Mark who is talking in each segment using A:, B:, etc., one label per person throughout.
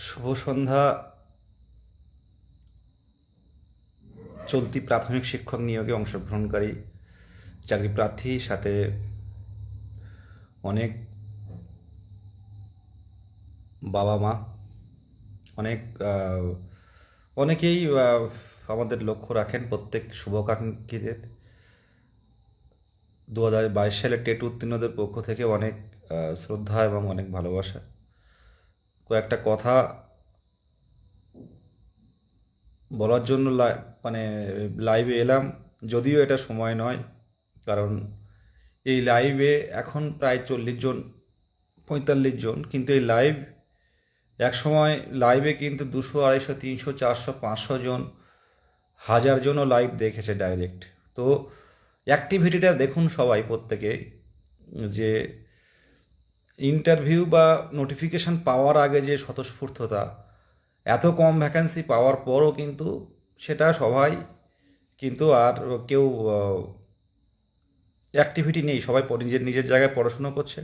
A: শুভ সন্ধ্যা। চলতি প্রাথমিক শিক্ষক নিয়োগে অংশগ্রহণকারী চাকরি প্রার্থী, সাথে অনেক বাবা মা, অনেক অনেকেই আমাদের লক্ষ্য রাখেন প্রত্যেক শুভাকাঙ্ক্ষীদের। 2022 সালে টেট উত্তীর্ণদের পক্ষ থেকে অনেক শ্রদ্ধা এবং অনেক ভালোবাসা। কয়েকটা কথা বলার জন্য মানে লাইভে এলাম, যদিও এটা সময় নয়, কারণ এই লাইভে এখন প্রায় 40 জন 45 জন, কিন্তু এই লাইভ এক সময় লাইভে কিন্তু 200 250 300 400 500 জন, 1000 জনও লাইভ দেখেছে ডাইরেক্ট। তো অ্যাক্টিভিটিটা দেখুন সবাই, প্রত্যেকে, যে ইন্টারভিউ বা নোটিফিকেশন পাওয়ার আগে যে স্বতঃস্ফূর্ততা, এত কম ভ্যাকেন্সি পাওয়ার পরও কিন্তু সেটা সবাই কিন্তু আর কেউ অ্যাক্টিভিটি নেই, সবাই নিজের নিজের জায়গায় পড়াশুনো করছে।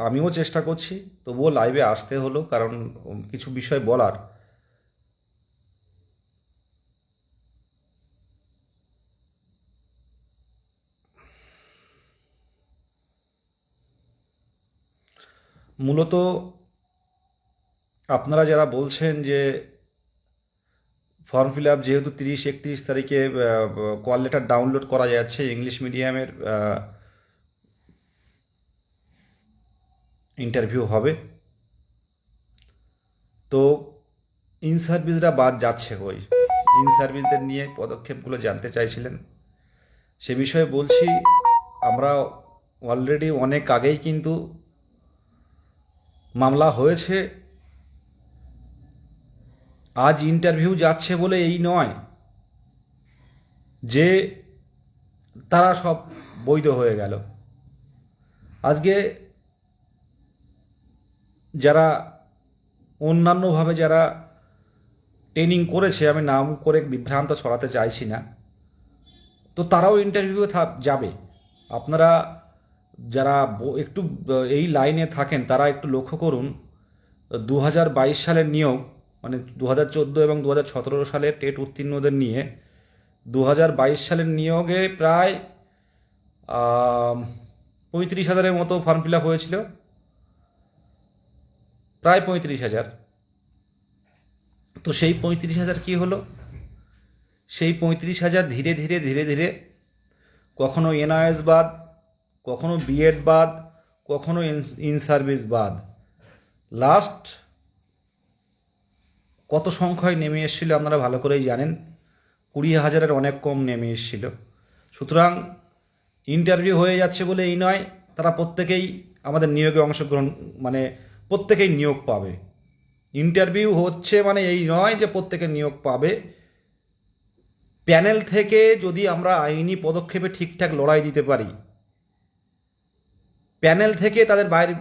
A: আমিও চেষ্টা করছি, তবুও লাইভে আসতে হলো কারণ কিছু বিষয় বলার। মূলত আপনারা যারা বলছেন যে ফর্ম ফিল আপ যেহেতু 30-31 তারিখে কল লেটার ডাউনলোড করা যাচ্ছে, ইংলিশ মিডিয়ামের ইন্টারভিউ হবে, তো ইন সার্ভিসরা বাদ যাচ্ছে। ওই ইন সার্ভিসদের নিয়ে পদক্ষেপগুলো জানতে চাইছিলেন, সে বিষয়ে বলছি। আমরা অলরেডি অনেক আগেই কিন্তু মামলা হয়েছে। আজ ইন্টারভিউ যাচ্ছে বলে এই নয় যে তারা সব বৈধ হয়ে গেল। আজকে যারা অন্যান্যভাবে যারা ট্রেনিং করেছে, আমি নাম করে বিভ্রান্ত ছড়াতে চাইছি না, তো তারাও ইন্টারভিউয়ে যাবে। আপনারা যারা একটু এই লাইনে থাকেন তারা একটু লক্ষ্য করুন, 2022 সালের নিয়োগ, মানে 2014 এবং 2017 সালের টেট উত্তীর্ণদের নিয়ে 2022 সালের নিয়োগে প্রায় 35,000-এর মতো ফর্ম ফিল আপ হয়েছিল, প্রায় 35,000। তো সেই 35,000 কী হলো? সেই 35,000 ধীরে ধীরে ধীরে ধীরে কখনো এনআইএস বাদ, কখনো বিএড বাদ, কখনো ইন সার্ভিস বাদ, লাস্ট কত সংখ্যায় নেমে এসেছিল আপনারা ভালো করেই জানেন, 20,000-এর অনেক কম নেমে এসেছিল। সুতরাং ইন্টারভিউ হয়ে যাচ্ছে বলে এই নয় তারা প্রত্যেকেই আমাদের নিয়োগে অংশগ্রহণ, মানে প্রত্যেকেই নিয়োগ পাবে। ইন্টারভিউ হচ্ছে মানে এই নয় যে প্রত্যেকে নিয়োগ পাবে। প্যানেল থেকে যদি আমরা আইনি পদক্ষেপে ঠিকঠাক লড়াই দিতে পারি, প্যানেল থেকে তাদের বাইরে,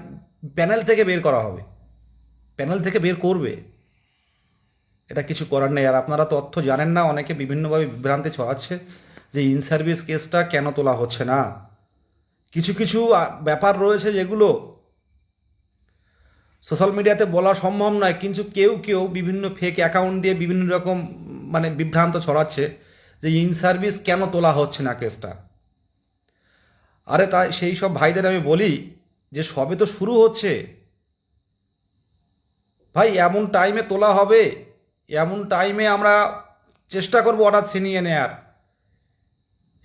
A: প্যানেল থেকে বের করা হবে, প্যানেল থেকে বের করবে, এটা কিছু করার নেই। আর আপনারা তথ্য জানেন না, অনেকে বিভিন্নভাবে বিভ্রান্তি ছড়াচ্ছে যে ইন সার্ভিস কেসটা কেন তোলা হচ্ছে না। কিছু কিছু ব্যাপার রয়েছে যেগুলো সোশ্যাল মিডিয়াতে বলা সম্ভব নয়, কিন্তু কেউ কেউ বিভিন্ন ফেক অ্যাকাউন্ট দিয়ে বিভিন্ন রকম মানে বিভ্রান্ত ছড়াচ্ছে যে ইন সার্ভিস কেন তোলা হচ্ছে না কেসটা। আরে তাই সেই সব ভাইদের আমি বলি যে সবে তো শুরু হচ্ছে ভাই, এমন টাইমে তোলা হবে, এমন টাইমে আমরা চেষ্টা করব অর্ডার ছিনিয়ে নেয়ার,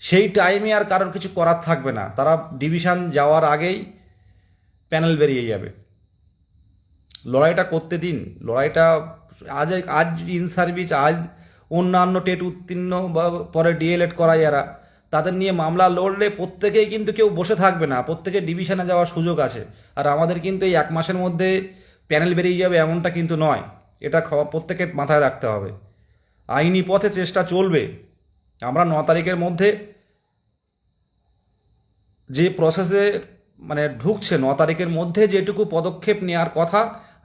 A: সেই টাইমে আর কারোর কিছু করার থাকবে না, তারা ডিভিশন যাওয়ার আগেই প্যানেল বেরিয়ে যাবে। লড়াইটা করতে দিন, লড়াইটা আজ আজ ইন সার্ভিস, আজ অন্যান্য টেট উত্তীর্ণ বা পরে ডিএলএড করা যারা, তাদের নিয়ে মামলা লড়লে প্রত্যেকেই কিন্তু কেউ বসে থাকবে না, প্রত্যেকে ডিভিশনে যাওয়ার সুযোগ আছে। আর আমাদের কিন্তু এই 1 মাসের মধ্যে প্যানেল বেরিয়ে যাবে এমনটা কিন্তু নয়, এটা প্রত্যেকে মাথায় রাখতে হবে। আইনি পথে চেষ্টা চলবে। আমরা 9 তারিখের মধ্যে যে প্রসেসে মানে ঢুকছে, 9 তারিখের মধ্যে যেটুকু পদক্ষেপ নেওয়ার কথা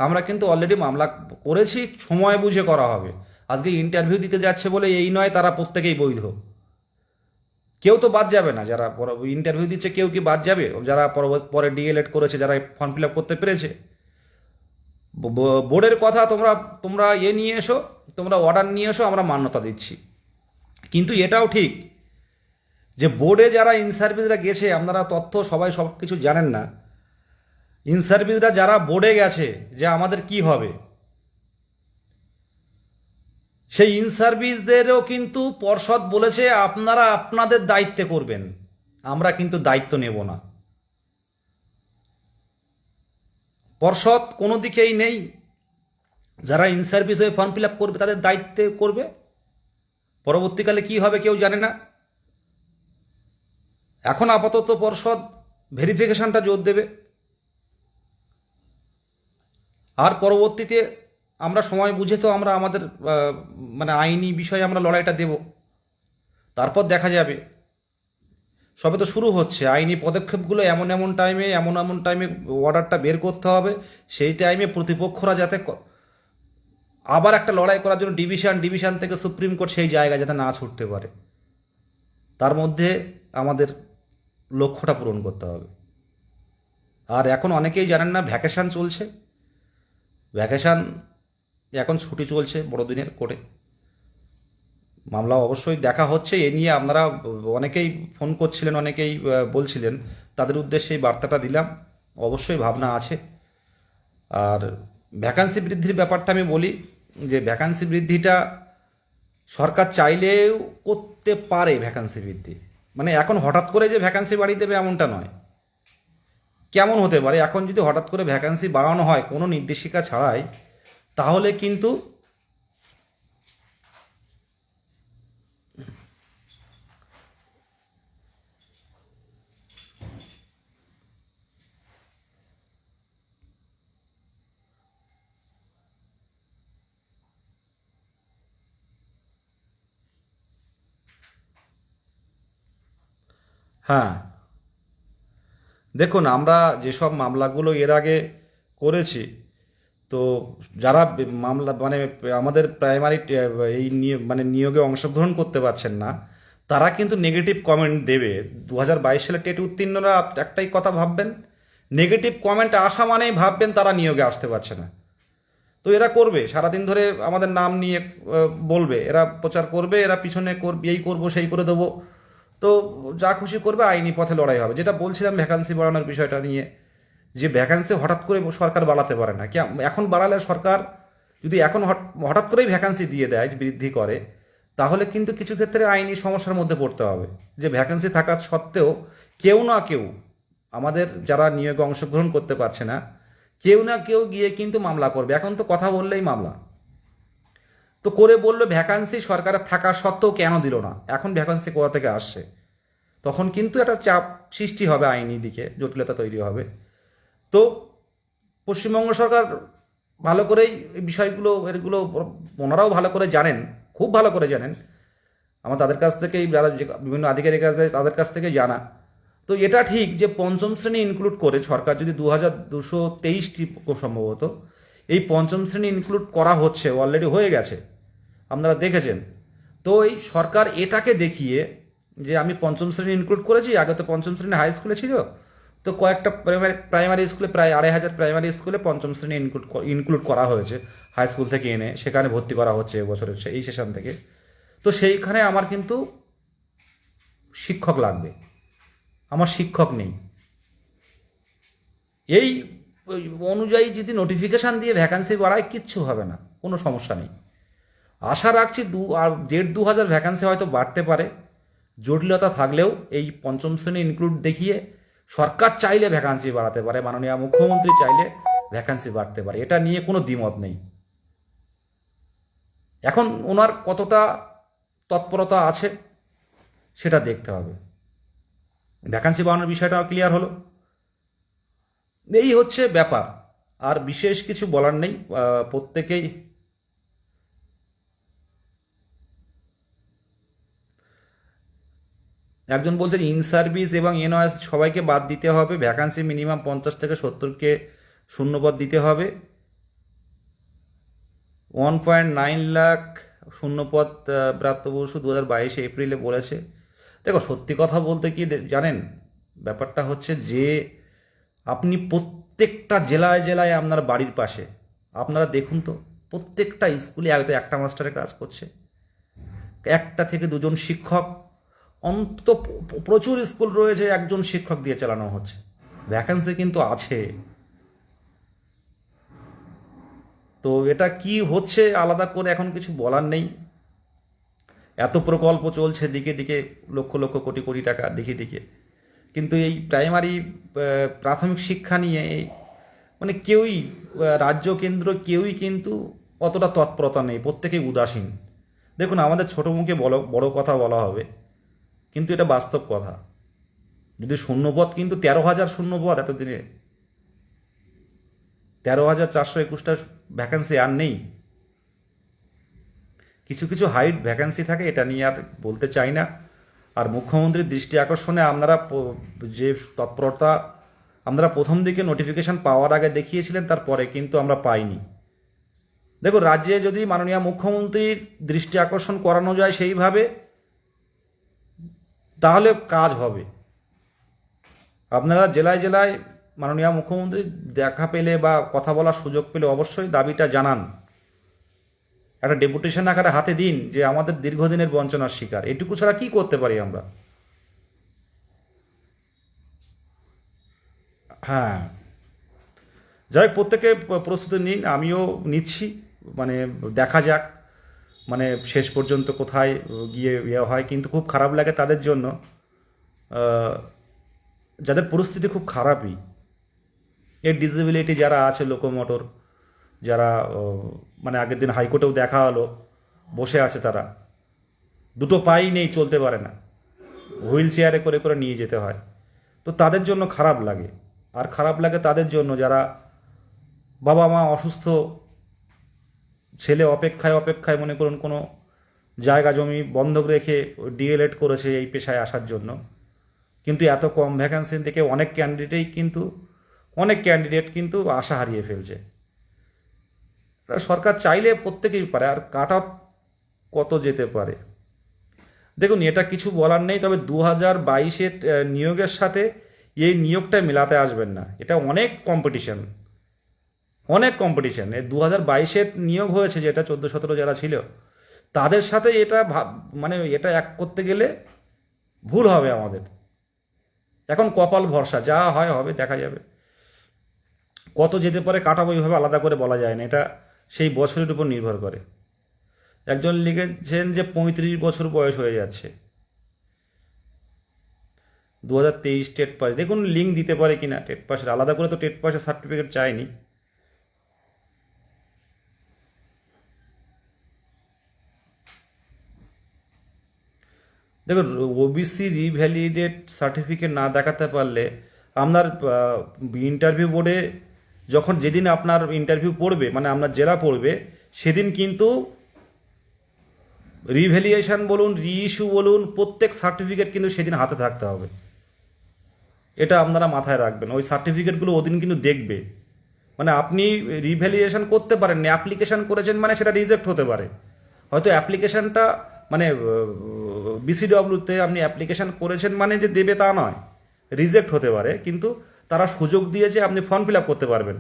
A: আমরা কিন্তু অলরেডি মামলা করেছি, সময় বুঝে করা হবে। আজকে ইন্টারভিউ দিতে যাচ্ছে বলে এই নয় তারা প্রত্যেকেই বৈধ, কেউ তো বাদ যাবে না। যারা ইন্টারভিউ দিচ্ছে কেউ কি বাদ যাবে? যারা পরে ডিএলএড করেছে, যারা ফর্ম ফিল আপ করতে পেরেছে, বোর্ডের কথা তোমরা তোমরা নিয়ে এসো, তোমরা অর্ডার নিয়ে এসো, আমরা মান্যতা দিচ্ছি। কিন্তু এটাও ঠিক যে বোর্ডে যারা ইন সার্ভিসরা গেছে, আপনারা তথ্য সবাই সব কিছু জানেন না। ইন সার্ভিসরা যারা বোর্ডে গেছে যে আমাদের কি হবে, সেই ইন সার্ভিসদেরও কিন্তু পর্ষদ বলেছে আপনারা আপনাদের দায়িত্বে করবেন, আমরা কিন্তু দায়িত্ব নেব না। পর্ষদ কোনো দিকেই নেই, যারা ইন সার্ভিস হয়ে ফর্ম ফিল আপ করবে তাদের দায়িত্বে করবে, পরবর্তীকালে কি হবে কেউ জানে না। এখন আপাতত পর্ষদ ভেরিফিকেশনটা জোর দেবে, আর পরবর্তীতে আমরা সময় বুঝে তো আমরা আমাদের মানে আইনি বিষয়ে আমরা লড়াইটা দেব, তারপর দেখা যাবে। সবে তো শুরু হচ্ছে, আইনি পদক্ষেপগুলো এমন এমন টাইমে এমন এমন টাইমে অর্ডারটা বের করতে হবে, সেই টাইমে প্রতিপক্ষরা যাতে আবার একটা লড়াই করার জন্য ডিভিশন থেকে সুপ্রিম কোর্ট সেই জায়গায় যাতে না ছুটতে পারে, তার মধ্যে আমাদের লক্ষ্যটা পূরণ করতে হবে। আর এখন অনেকেই জানেন না, ভ্যাকেশান চলছে, ভ্যাকেশান এখন ছুটি চলছে বড়দিনের কোর্টে, মামলা অবশ্যই দেখা হচ্ছে। এ নিয়ে আপনারা অনেকেই ফোন করছিলেন, অনেকেই বলছিলেন, তাদের উদ্দেশ্যে এই বার্তাটা দিলাম। অবশ্যই ভাবনা আছে। আর ভ্যাকান্সি বৃদ্ধির ব্যাপারটা আমি বলি যে ভ্যাকান্সি বৃদ্ধিটা সরকার চাইলেও করতে পারে। ভ্যাকান্সি বৃদ্ধি মানে এখন হঠাৎ করে যে ভ্যাকান্সি বাড়িয়ে দেবে এমনটা নয়। কেমন হতে পারে, এখন যদি হঠাৎ করে ভ্যাকান্সি বাড়ানো হয় কোনো নির্দেশিকা ছাড়াই, তাহলে কিন্তু হ্যাঁ, দেখুন আমরা যেসব মামলাগুলো এর আগে করেছি, তো যারা মামলা মানে আমাদের প্রাইমারি এই মানে নিয়োগে অংশগ্রহণ করতে পারছেন না, তারা কিন্তু নেগেটিভ কমেন্ট দেবে। 2022 সালে টেট উত্তীর্ণরা একটাই কথা ভাববেন, নেগেটিভ কমেন্ট আসা মানেই ভাববেন তারা নিয়োগে আসতে পারছে না। তো এরা করবে, সারাদিন ধরে আমাদের নাম নিয়ে বলবে, এরা প্রচার করবে, এরা পিছনে করবে, এই করবো সেই করে দেবো। তো যা খুশি করবে, আইনি পথে লড়াই হবে। যেটা বলছিলাম ভ্যাকান্সি বাড়ানোর বিষয়টা নিয়ে, যে ভ্যাকান্সি হঠাৎ করে সরকার বাড়াতে পারে না। কি এখন বাড়ালে সরকার যদি এখন হঠাৎ করেই ভ্যাকান্সি দিয়ে দেয়, বৃদ্ধি করে, তাহলে কিন্তু কিছু ক্ষেত্রে আইনি সমস্যার মধ্যে পড়তে হবে। যে ভ্যাকান্সি থাকা সত্ত্বেও কেউ না কেউ, আমাদের যারা নিয়োগে অংশগ্রহণ করতে পারছে না, কেউ না কেউ গিয়ে কিন্তু মামলা করবে। এখন তো কথা বললেই মামলা, তো করে বললো ভ্যাকান্সি সরকারের থাকা সত্ত্বেও কেন দিল না, এখন ভ্যাকান্সি কোথা থেকে আসছে, তখন কিন্তু একটা চাপ সৃষ্টি হবে, আইনি দিকে জটিলতা তৈরি হবে। তো পশ্চিমবঙ্গ সরকার ভালো করেই এই বিষয়গুলো এগুলো ওনারাও ভালো করে জানেন, খুব ভালো করে জানেন। আমার তাদের কাছ থেকেই, যারা বিভিন্ন আধিকারিক আছে তাদের কাছ থেকে জানা। তো এটা ঠিক যে পঞ্চম শ্রেণী ইনক্লুড করে সরকার যদি 2223টি সম্ভবত এই পঞ্চম শ্রেণী ইনক্লুড করা হচ্ছে, অলরেডি হয়ে গেছে, আপনারা দেখেছেন। তো এই সরকার এটাকে দেখিয়ে যে আমি পঞ্চম শ্রেণী ইনক্লুড করেছি, আগে তো পঞ্চম শ্রেণী হাই স্কুলে ছিল, তো কয়েকটা প্রাইমারি স্কুলে প্রায় 2500 প্রাইমারি স্কুলে পঞ্চম শ্রেণী ইনক্লুড করা হয়েছে, হাই স্কুল থেকে এনে সেখানে ভর্তি করা হচ্ছে এবছরের এই সেশন থেকে। তো সেইখানে আমার কিন্তু শিক্ষক লাগবে, আমার শিক্ষক নেই। এই অনুযায়ী যদি নোটিফিকেশান দিয়ে ভ্যাকান্সি বাড়ায় কিচ্ছু হবে না, কোনো সমস্যা নেই। আশা রাখছি 1,500 ভ্যাকান্সি হয়তো বাড়তে পারে, জটিলতা থাকলেও এই পঞ্চম শ্রেণী ইনক্লুড দেখিয়ে সরকার চাইলে ভ্যাকান্সি বাড়াতে পারে, মাননীয় মুখ্যমন্ত্রী চাইলে ভ্যাকান্সি বাড়তে পারে, এটা নিয়ে কোনো দ্বিমত নেই। এখন ওনার কতটা তৎপরতা আছে সেটা দেখতে হবে। ভ্যাকান্সি বাড়ানোর বিষয়টাও ক্লিয়ার হলো, এই হচ্ছে ব্যাপার। আর বিশেষ কিছু বলার নেই, প্রত্যেকেই একজন বলছেন ইন সার্ভিস এবং এনওএস সবাইকে বাদ দিতে হবে, ভ্যাকান্সি মিনিমাম 50 থেকে 70কে শূন্যপদ দিতে হবে। 1.9 লাখ শূন্যপদ ব্রাত্য বসু 2022 এপ্রিলে বলেছে। দেখো সত্যি কথা বলতে কি জানেন, ব্যাপারটা হচ্ছে যে আপনি প্রত্যেকটা জেলায় জেলায় আপনার বাড়ির পাশে আপনারা দেখুন তো, প্রত্যেকটা স্কুলে হয়তো একটা মাস্টারের কাজ করছে, একটা থেকে দুজন শিক্ষক, অন্তত প্রচুর স্কুল রয়েছে একজন শিক্ষক দিয়ে চালানো হচ্ছে। ভ্যাকেন্সি কিন্তু আছে। তো এটা কি হচ্ছে আলাদা করে এখন কিছু বলার নেই। এত প্রকল্প চলছে দিকে দিকে, লক্ষ লক্ষ কোটি কোটি টাকা দিকে দিকে, কিন্তু এই প্রাইমারি প্রাথমিক শিক্ষা নিয়ে মানে কেউই, রাজ্য কেন্দ্র কেউই কিন্তু অতটা তৎপরতা নেই, প্রত্যেকেই উদাসীন। দেখুন, আমাদের ছোট মুখে বড় বড় কথা বলা হবে, কিন্তু এটা বাস্তব কথা। যদি শূন্যপদ কিন্তু 13,000 শূন্যপদ এতদিনে, 13,421টা ভ্যাকেন্সি আর নেই। কিছু কিছু হাইট ভ্যাকেন্সি থাকে, এটা নিয়ে আর বলতে চাই না। আর মুখ্যমন্ত্রীর দৃষ্টি আকর্ষণে আপনারা যে তৎপরতা আমরা প্রথম দিকে নোটিফিকেশন পাওয়ার আগে দেখিয়েছিলেন, তারপরে কিন্তু আমরা পাইনি। দেখুন, রাজ্যে যদি মাননীয় মুখ্যমন্ত্রীর দৃষ্টি আকর্ষণ করানো যায় সেইভাবে, তাহলে কাজ হবে। আপনারা জেলায় জেলায় মাননীয় মুখ্যমন্ত্রী দেখা পেলে বা কথা বলার সুযোগ পেলে অবশ্যই দাবিটা জানান, একটা ডেপুটেশন আকারে হাতে দিন যে আমাদের দীর্ঘদিনের বঞ্চনার শিকার, এটুকু ছাড়া কি করতে পারি আমরা। হ্যাঁ, যাই হোক, প্রত্যেকে প্রস্তুতি নিন, আমিও নিচ্ছি। মানে দেখা যাক, মানে শেষ পর্যন্ত কোথায় গিয়ে ইয়ে হয়। কিন্তু খুব খারাপ লাগে তাদের জন্য, আহ, যাদের পরিস্থিতি খুব খারাপই। এই ডিসেবিলিটি যারা আছে, লোকোমোটর যারা, মানে আগের দিন হাইকোর্টেও দেখা হলো, বসে আছে তারা, দুটো পাই নেই, চলতে পারে না, হুইল চেয়ারে করে করে নিয়ে যেতে হয়। তো তাদের জন্য খারাপ লাগে। আর খারাপ লাগে তাদের জন্য যারা বাবা মা অসুস্থ, ছেলে অপেক্ষায় অপেক্ষায়, মনে করুন কোনো জায়গা জমি বন্ধক রেখে ডিএলএড করেছে এই পেশায় আসার জন্য, কিন্তু এত কম ভ্যাকেন্সি থেকে অনেক ক্যান্ডিডেট কিন্তু আশা হারিয়ে ফেলছে। সরকার চাইলে প্রত্যেকেই পারে। আর কাট অফ কত যেতে পারে দেখুন, এটা কিছু বলার নেই। তবে 2022-এর নিয়োগের সাথে এই নিয়োগটা মেলাতে আসবেন না, এটা অনেক কম্পিটিশন, অনেক কম্পিটিশন। এই 2022-এর নিয়োগ হয়েছে যেটা 14-17 যারা ছিল, তাদের সাথে এটা মানে এটা এক করতে গেলে ভুল হবে আমাদের। এখন কপাল ভরসা, যা হয় হবে, দেখা যাবে কত যেতে পারে। কাটাবো এইভাবে আলাদা করে বলা যায় না, এটা সেই বছরের উপর নির্ভর করে। একজন লিখেছেন যে 35 বছর বয়স হয়ে যাচ্ছে, 2023 টেট পাস। দেখুন লিঙ্ক দিতে পারে কিনা টেট পাসের, আলাদা করে তো টেট পাসের সার্টিফিকেট চায়নি। দেখুন, ওবিসি রিভ্যালিডেট সার্টিফিকেট না দেখাতে পারলে আপনার ইন্টারভিউ বোর্ডে যখন যেদিন আপনার ইন্টারভিউ পড়বে, মানে আপনার জেলা পড়বে, সেদিন কিন্তু রিভ্যালিয়েশন বলুন, রিইস্যু বলুন, প্রত্যেক সার্টিফিকেট কিন্তু সেদিন হাতে থাকতে হবে। এটা আপনারা মাথায় রাখবেন, ওই সার্টিফিকেটগুলো ওদিন কিন্তু দেখবে। মানে আপনি রিভ্যালিয়েশন করতে পারেন, অ্যাপ্লিকেশন করেছেন মানে সেটা রিজেক্ট হতে পারে। হয়তো অ্যাপ্লিকেশনটা মানে বিসিডব্লিউতে আপনি অ্যাপ্লিকেশন করেছেন মানে যে দেবে তা নয়, রিজেক্ট হতে পারে। কিন্তু তারা সুযোগ দিয়েছে আপনি ফর্ম ফিল আপ করতে পারবেন,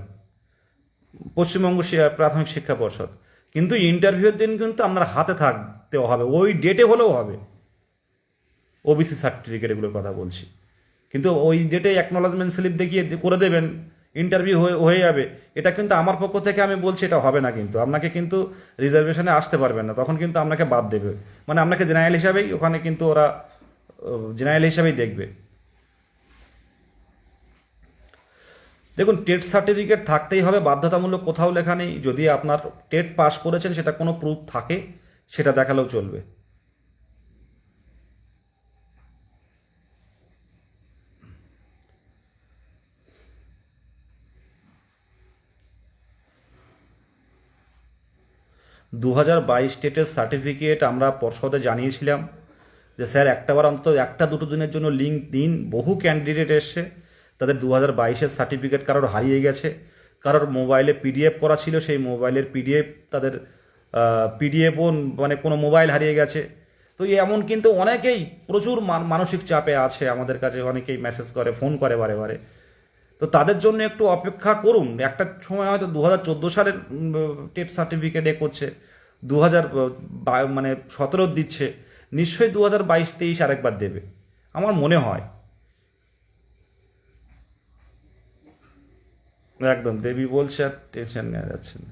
A: পশ্চিমবঙ্গ প্রাথমিক শিক্ষা পর্ষদ। কিন্তু ইন্টারভিউর দিন কিন্তু আপনার হাতে থাকতে হবে, ওই ডেটে হলেও হবে। ওবিসি সার্টিফিকেট এগুলোর কথা বলছি। কিন্তু ওই ডেটে অ্যাকনোলজমেন্ট স্লিপ দেখিয়ে করে দেবেন, ইন্টারভিউ হয়ে যাবে, এটা কিন্তু আমার পক্ষ থেকে আমি বলছি এটা হবে না। কিন্তু আপনাকে কিন্তু রিজার্ভেশনে আসতে পারবেন না, তখন কিন্তু আপনাকে বাদ দেবে। মানে আপনাকে জেনারেল হিসাবেই ওখানে কিন্তু ওরা জেনারেল হিসাবেই দেখবে। দেখুন, টেট সার্টিফিকেট থাকতেই হবে, বাধ্যতামূলক কোথাও লেখা নেই। যদি আপনার টেট পাস করেছেন সেটা কোনো প্রুফ থাকে, সেটা দেখালেও চলবে। 2022 টেটের সার্টিফিকেট আমরা পর্ষদে জানিয়েছিলাম যে স্যার একটাবার অন্তত একটা দুটো দিনের জন্য লিঙ্ক দিন। বহু ক্যান্ডিডেট এসছে, তাদের 2022-এর সার্টিফিকেট কারোর হারিয়ে গেছে, কারোর মোবাইলে পিডিএফ করা ছিল, সেই মোবাইলের পিডিএফ তাদের পিডিএফও মানে কোনো মোবাইল হারিয়ে গেছে। তো এমন কিন্তু অনেকেই প্রচুর মানসিক চাপে আছে, আমাদের কাছে অনেকেই মেসেজ করে, ফোন করে বারে বারে। তো তাদের জন্য একটু অপেক্ষা করুন। একটা সময় হয়তো 2014 সালের টেট সার্টিফিকেট করছে, 2000 মানে 17 দিচ্ছে, নিশ্চয়ই 2022-23 আরেকবার দেবে আমার মনে হয়। একদম দেবী বলছে আর টেনশন নেওয়া যাচ্ছে না।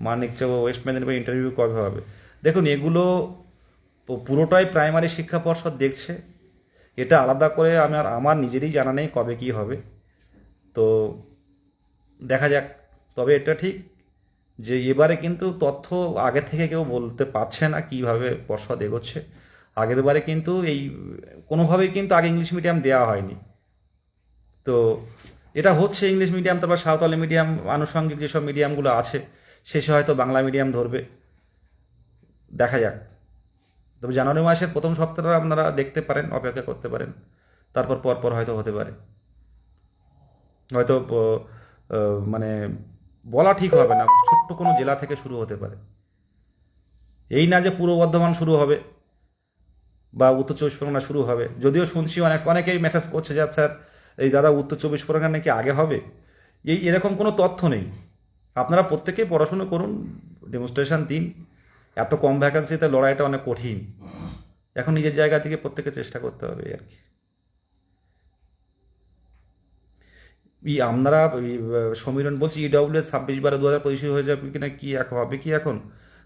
A: মানিক চাও ওয়েস্ট মেদিনীপুর ইন্টারভিউ কবে হবে? দেখুন, এগুলো পুরোটাই প্রাইমারি শিক্ষা পর্ষদ দেখছে। এটা আলাদা করে আমার আমার নিজেরই জানা নেই কবে কি হবে। তো দেখা যাক। তবে এটা ঠিক যে এবারে কিন্তু তথ্য আগে থেকে কেউ বলতে পারছে না কিভাবে পর্ষদ এগোচ্ছে। আগের বারে কিন্তু এই কোনোভাবেই কিন্তু আগে ইংলিশ মিডিয়াম দেওয়া হয়নি। তো এটা হচ্ছে ইংলিশ মিডিয়াম, তারপর সাঁওতালি মিডিয়াম, আনুষঙ্গিক যেসব মিডিয়ামগুলো আছে শেষে হয়তো বাংলা মিডিয়াম ধরবে। দেখা যাক। তবে জানুয়ারি মাসের প্রথম সপ্তাহটা আপনারা দেখতে পারেন, অপেক্ষা করতে পারেন। তারপর পরপর হয়তো হতে পারে। হয়তো মানে বলা ঠিক হবে না, ছোট্ট কোনো জেলা থেকে শুরু হতে পারে। এই না যে পূর্ব বর্ধমান শুরু হবে বা উত্তর চব্বিশ পরগনা শুরু হবে। যদিও শুনছি অনেকেই মেসেজ করছে যে আচ্ছা এই দাদা উত্তর চব্বিশ পরগনা নাকি আগে হবে। এরকম কোনো তথ্য নেই। আপনারা প্রত্যেকেই পড়াশুনো করুন, ডেমনস্ট্রেশন দিন। এত কম ভ্যাকান্সিতে লড়াইটা অনেক কঠিন। এখন নিজের জায়গা থেকে প্রত্যেকে চেষ্টা করতে হবে আর কি। আপনারা সমীরণ বলছি ইডব্লিউএস 26/12 2025 হয়ে যাবে কিনা, কি এখন হবে কি এখন?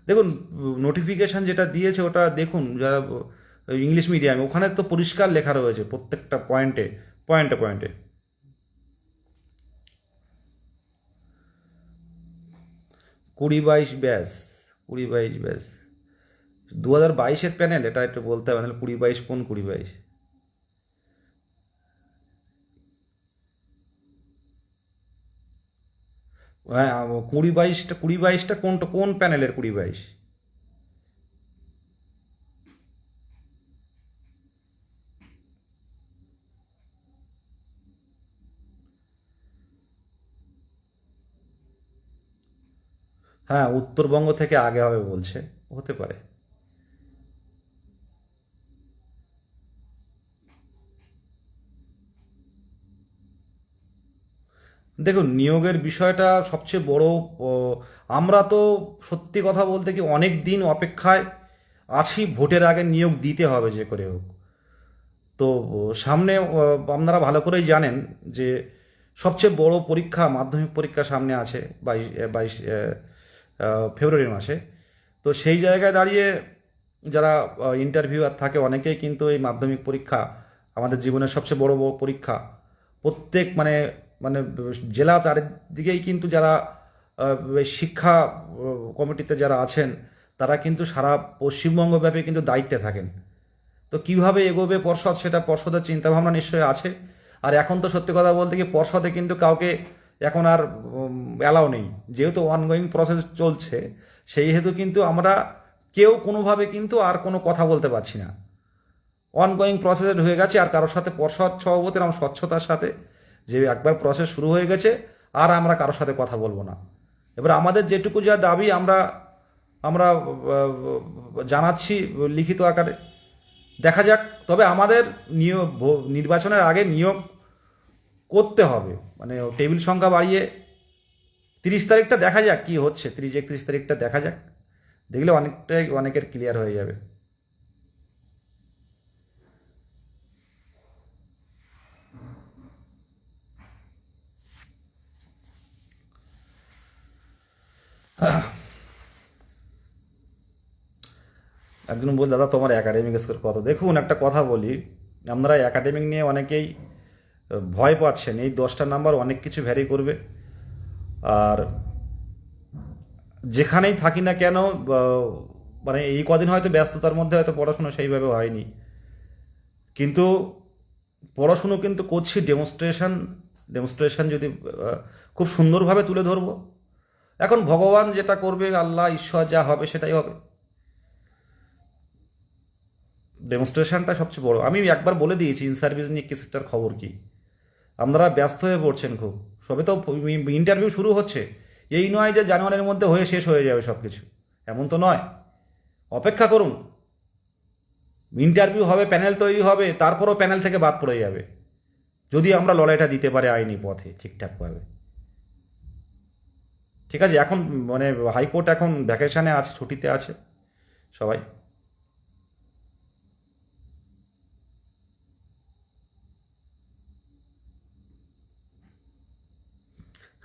A: দেখুন, নোটিফিকেশন যেটা দিয়েছে ওটা দেখুন, যারা ইংলিশ মিডিয়ামে ওখানে তো পরিষ্কার লেখা রয়েছে প্রত্যেকটা পয়েন্টে পয়েন্টে পয়েন্টে। 20-22 ব্যাস, 20-22 ব্যাস। 2022-এর প্যানেল, এটা একটু বলতে হবে, নাহলে 20-22 কোন 20-22? হ্যাঁ, 20-22টা কোনটা, কোন প্যানেলের 20-22? হ্যাঁ, উত্তরবঙ্গ থেকে আগে হবে বলছে, হতে পারে। দেখুন, নিয়োগের বিষয়টা সবচেয়ে বড়। ও, আমরা তো সত্যি কথা বলতে কি অনেক দিন অপেক্ষায় আছি, ভোটের আগে নিয়োগ দিতে হবে যে করে হোক। তো সামনে আপনারা ভালো করেই জানেন যে সবচেয়ে বড় পরীক্ষা মাধ্যমিক পরীক্ষা সামনে আছে 22 ফেব্রুয়ারি মাসে। তো সেই জায়গায় দাঁড়িয়ে যারা ইন্টারভিউয়ার থাকে অনেকেই কিন্তু এই মাধ্যমিক পরীক্ষা আমাদের জীবনের সবচেয়ে বড় বড় পরীক্ষা। প্রত্যেক মানে মানে জেলা চারিদিকেই কিন্তু যারা এই শিক্ষা কমিটিতে যারা আছেন তারা কিন্তু সারা পশ্চিমবঙ্গব্যাপী কিন্তু দায়িত্বে থাকেন। তো কিভাবে এগোবে পর্ষদ, সেটা পর্ষদের চিন্তাভাবনা নিশ্চয়ই আছে। আর এখন তো সত্যি কথা বলতে কি পর্ষদে কিন্তু কাউকে এখন আর অ্যালাউ নেই, যেহেতু অনগোয়িং প্রসেস চলছে। সেই হেতু কিন্তু আমরা কেউ কোনোভাবে কিন্তু আর কোনো কথা বলতে পারছি না। অনগোয়িং প্রসেসে হয়ে গেছে, আর কারোর সাথে পর্ষদ সভাপতির আমার স্বচ্ছতার সাথে যে একবার প্রসেস শুরু হয়ে গেছে আর আমরা কারোর সাথে কথা বলবো না। এবার আমাদের যেটুকু যা দাবি আমরা আমরা জানাচ্ছি লিখিত আকারে। দেখা যাক। তবে আমাদের নিয়োগ নির্বাচনের আগে নিয়োগ করতে হবে, মানে টেবিল সংখ্যা বাড়িয়ে 30 তারিখটা দেখা যাক কি হচ্ছে, 30-31 তারিখটা দেখা যাক। দেখলে অনেকটাই অনেকের ক্লিয়ার হয়ে যাবে। একজন বল দাদা তোমার একাডেমিক স্কোর কত? দেখুন, একটা কথা বলি, আপনারা একাডেমিক নিয়ে অনেকেই ভয় পাচ্ছেন। এই 10টা নাম্বার অনেক কিছু ভ্যারি করবে। আর যেখানেই থাকি না কেন মানে এই কদিন হয়তো ব্যস্ততার মধ্যে হয়তো পড়াশোনা সেইভাবে হয়নি, কিন্তু পড়াশুনো কিন্তু করছি। ডেমনস্ট্রেশন ডেমনস্ট্রেশন যদি খুব সুন্দরভাবে তুলে ধরবো। এখন ভগবান যেটা করবে, আল্লাহ ঈশ্বর যা হবে সেটাই হবে। ডেমনস্ট্রেশনটা সবচেয়ে বড়। আমি একবার বলে দিয়েছি ইন সার্ভিস নিয়ে কেসটার খবর কি। আপনারা ব্যস্ত হয়ে পড়ছেন খুব। সবে তো ইন্টারভিউ শুরু হচ্ছে। এই নয় যে জানুয়ারির মধ্যে হয়ে শেষ হয়ে যাবে সব কিছু, এমন তো নয়। অপেক্ষা করুন। ইন্টারভিউ হবে, প্যানেল তৈরি হবে, তারপরও প্যানেল থেকে বাদ পড়ে যাবে। যদি আমরা লড়াইটা দিতে পারি আইনি পথে ঠিকঠাকভাবে। ঠিক আছে, এখন মানে হাইকোর্ট এখন ভ্যাকেশনে আছে, ছুটিতে আছে সবাই।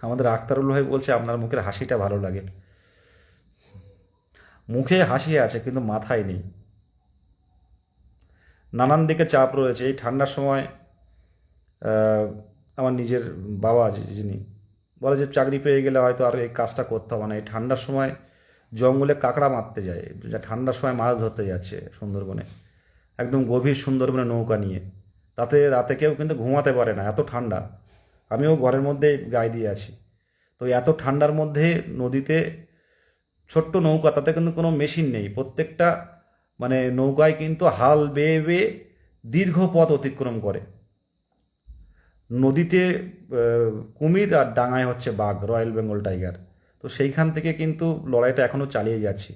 A: আমাদের আখতারুল ভাই বলছে আপনার মুখের হাসিটা ভালো লাগে। মুখে হাসি আছে কিন্তু মাথায় নেই। নানান দিকে চাপ রয়েছে। এই ঠান্ডার সময় আহ, আমার নিজের বাবা যিনি বলে যে চাকরি পেয়ে গেলে হয়তো আর এই কাজটা করতে হবে না। এই ঠান্ডার সময় জঙ্গলে কাঁকড়া মারতে যায়, যা ঠান্ডার সময় মাছ ধরতে যাচ্ছে সুন্দরবনে, একদম গভীর সুন্দরবনে নৌকা নিয়ে। তাতে রাতে কেউ কিন্তু ঘুমাতে পারে না, এত ঠান্ডা। আমিও ঘরের মধ্যে গায়ে দিয়ে আছি। তো এত ঠান্ডার মধ্যে নদীতে ছোট্ট নৌকা, তাতে কিন্তু কোনো মেশিন নেই, প্রত্যেকটা মানে নৌকায় কিন্তু হাল বেয়ে বেয়ে দীর্ঘ পথ অতিক্রম করে। নদীতে কুমির আর ডাঙায় হচ্ছে বাঘ, রয়্যাল বেঙ্গল টাইগার। তো সেইখান থেকে কিন্তু লড়াইটা এখনও চালিয়ে যাচ্ছি।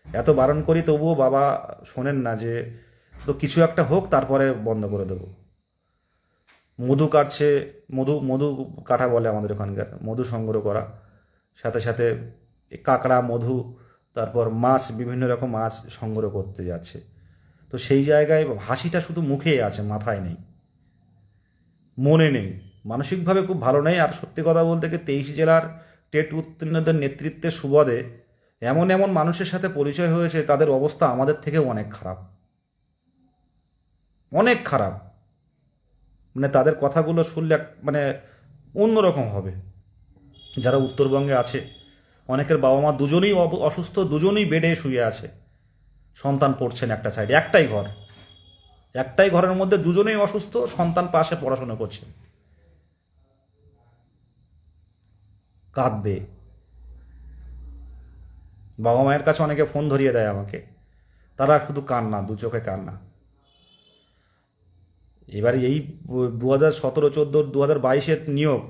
A: এত বারণ করি তবুও বাবা শোনেন না, যে তো কিছু একটা হোক তারপরে বন্ধ করে দেবো। মধু কাটছে, মধু মধু কাটা বলে আমাদের ওখানকার, মধু সংগ্রহ করা, সাথে সাথে এই কাঁকড়া, মধু, তারপর মাছ, বিভিন্ন রকম মাছ সংগ্রহ করতে যাচ্ছে। তো সেই জায়গায় হাসিটা শুধু মুখেই আছে, মাথায় নেই, মনে নেই, মানসিকভাবে খুব ভালো নেই। আর সত্যি কথা বলতে কি, 23 জেলার টেট উত্তীর্ণদের নেতৃত্বের সুবাদে এমন এমন মানুষের সাথে পরিচয় হয়েছে, তাদের অবস্থা আমাদের থেকেও অনেক খারাপ, অনেক খারাপ। মানে তাদের কথাগুলো শুনলে মানে অন্যরকম হবে। যারা উত্তরবঙ্গে আছে, অনেকের বাবা মা দুজনেই অসুস্থ, দুজনেই বেডে শুয়ে আছে, সন্তান পড়ছেন একটা সাইডে, একটাই ঘর, একটাই ঘরের মধ্যে দুজনেই অসুস্থ, সন্তান পাশে পড়াশোনা করছে, কাঁদবে। বাবা মায়ের কাছে অনেকে ফোন ধরিয়ে দেয় আমাকে, তারা শুধু কান্না, দু চোখে কান্না। এবারে এই 2017, 14, 2022-এর নিয়োগ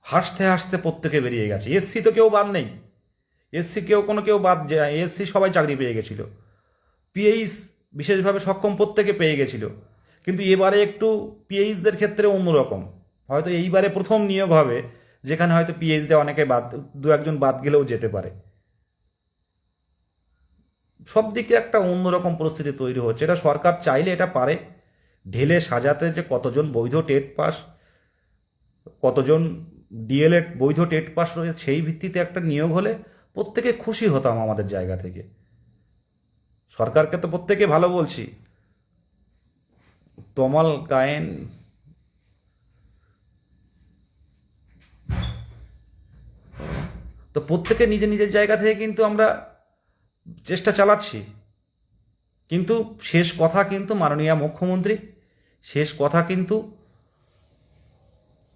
A: হাসতে হাসতে প্রত্যেকে বেরিয়ে গেছে। এসসি তো কেউ বাদ নেই, এসসি কেউ বাদ যায়, এসসি সবাই চাকরি পেয়ে গেছিল। পিএইচ বিশেষভাবে সক্ষম প্রত্যেকে পেয়ে গেছিল। কিন্তু এবারে একটু পিএইচদের ক্ষেত্রে অন্যরকম। হয়তো এইবারে প্রথম নিয়োগ হবে যেখানে হয়তো পিএইচডি অনেকে বাদ, দু একজন বাদ গেলেও যেতে পারে। সব দিকে একটা অন্যরকম পরিস্থিতি তৈরি হচ্ছে। এটা সরকার চাইলে এটা পারে ঢেলে সাজাতে, যে কতজন বৈধ টেট পাস, কতজন ডিএলএড বৈধ টেট পাস রয়েছে, সেই ভিত্তিতে একটা নিয়োগ হলে প্রত্যেকে খুশি হতাম আমাদের জায়গা থেকে। সরকারকে তো প্রত্যেকে ভালো বলছি, তমাল গায়েন। তো প্রত্যেকে নিজের নিজের জায়গা থেকে কিন্তু আমরা চেষ্টা চালাচ্ছি। কিন্তু শেষ কথা কিন্তু মাননীয় মুখ্যমন্ত্রী, শেষ কথা কিন্তু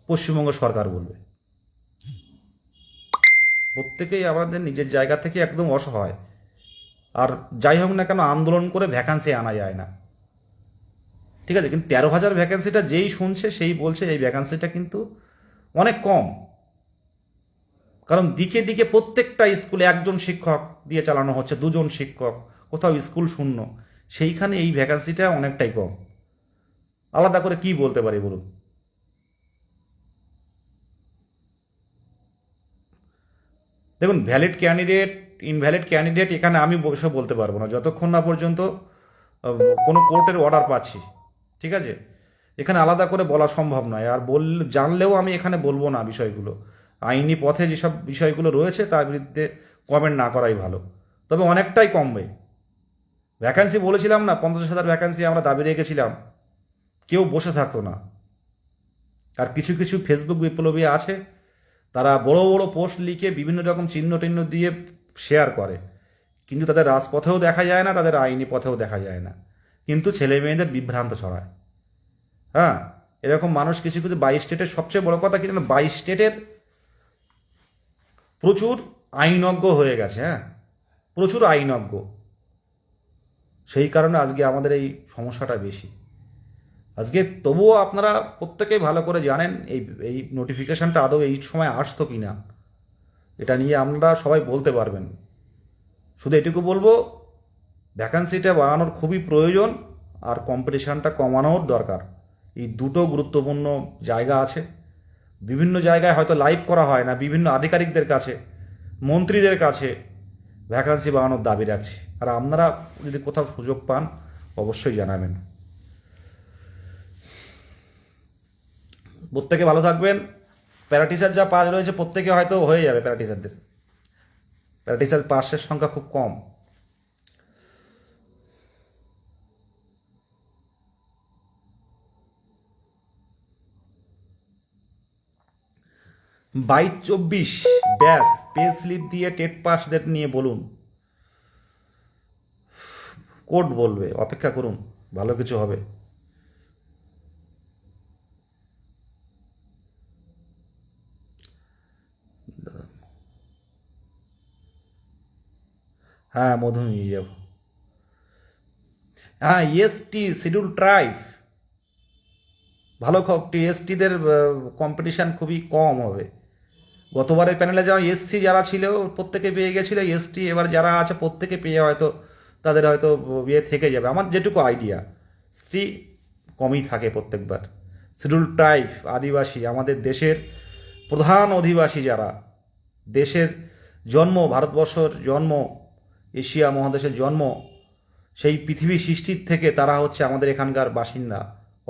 A: পশ্চিমবঙ্গ সরকার বলবে। প্রত্যেকেই আমাদের নিজের জায়গা থেকে একদম অসহায়। আর যাই হোক না কেন, আন্দোলন করে ভ্যাকান্সি আনা যায় না, ঠিক আছে, কিন্তু 13,000 ভ্যাকান্সিটা যেই শুনছে সেই বলছে এই ভ্যাকান্সিটা কিন্তু অনেক কম। কারণ দিকে দিকে প্রত্যেকটা স্কুলে একজন শিক্ষক দিয়ে চালানো হচ্ছে, দুজন শিক্ষক, কোথাও স্কুল শূন্য। সেইখানে এই ভ্যাকান্সিটা অনেকটাই কম। আলাদা করে কি বলতে পারি বলুন? দেখুন, ভ্যালিড ক্যান্ডিডেট, ইনভ্যালিড ক্যান্ডিডেট এখানে আমি বসে বলতে পারবো না যতক্ষণ না পর্যন্ত কোনো কোর্টের অর্ডার পাচ্ছি, ঠিক আছে। এখানে আলাদা করে বলা সম্ভব নয়। আর জানলেও আমি এখানে বলবো না বিষয়গুলো। আইনি পথে যেসব বিষয়গুলো রয়েছে তার বিরুদ্ধে কমেন্ট না করাই ভালো। তবে অনেকটাই কমবে ভ্যাকান্সি। বলেছিলাম না 50,000 ভ্যাকান্সি আমরা দাবি রেখেছিলাম, কেউ বসে থাকতো না। আর কিছু কিছু ফেসবুক বিপ্লবী আছে, তারা বড় বড় পোস্ট লিখে বিভিন্ন রকম চিহ্ন টিহ্ন দিয়ে শেয়ার করে, কিন্তু তাদের রাজপথেও দেখা যায় না, তাদের আইনি পথেও দেখা যায় না, কিন্তু ছেলে মেয়েদের বিভ্রান্ত ছড়ায়। হ্যাঁ, এরকম মানুষ কিছু কিছু 22 স্টেটের, সবচেয়ে বড় কথা কি জানো, 22 স্টেটের প্রচুর আইনজ্ঞ হয়ে গেছে। হ্যাঁ, প্রচুর আইনজ্ঞ। সেই কারণে আজকে আমাদের এই সমস্যাটা বেশি। আজকে তবুও আপনারা প্রত্যেকেই ভালো করে জানেন এই এই নোটিফিকেশানটা আদৌ এই সময় আসতো কি না, এটা নিয়ে আমরা সবাই বলতে পারবেন। শুধু এটুকু বলবো, ভ্যাকান্সিটা বাড়ানোর খুবই প্রয়োজন, আর কম্পিটিশানটা কমানোর দরকার। এই দুটো গুরুত্বপূর্ণ জায়গা আছে। বিভিন্ন জায়গায় হয়তো লাইভ করা হয় না, বিভিন্ন আধিকারিকদের কাছে, মন্ত্রীদের কাছে ভ্যাকান্সি বাড়ানোর দাবি রাখছি। আর আপনারা যদি কোথাও সুযোগ পান অবশ্যই জানাবেন। প্রত্যেকে ভালো থাকবেন। প্যারা টিচার যা পাস রয়েছে প্রত্যেকে হয়তো হয়ে যাবে প্যারা টিচারদের। প্যারা টিচার পাসের সংখ্যা খুব কম। বাইশ 24 ব্যাস পে স্লিপ দিয়ে টেট পাসদের নিয়ে বলুন, কোর্ট বলবে, অপেক্ষা করুন, ভালো কিছু হবে। হ্যাঁ, মধু নিয়ে যাব। হ্যাঁ, এসটি শিডিউল ট্রাইব ভালো খবর, এসটিদের কম্পিটিশান খুবই কম হবে। গতবারের প্যানেলে যারা এসসি যারা ছিল প্রত্যেকে পেয়ে গেছিল, এসটি এবার যারা আছে প্রত্যেকে পেয়ে হয়তো তাদের হয়তো ইয়ে থেকে যাবে। আমার যেটুকু আইডিয়া, স্ত্রী কমই থাকে প্রত্যেকবার। শিডিউল ট্রাইব আদিবাসী আমাদের দেশের প্রধান অধিবাসী যারা, দেশের জন্ম, ভারতবর্ষের জন্ম, এশিয়া মহাদেশের জন্ম, সেই পৃথিবী সৃষ্টির থেকে তারা হচ্ছে আমাদের এখানকার বাসিন্দা,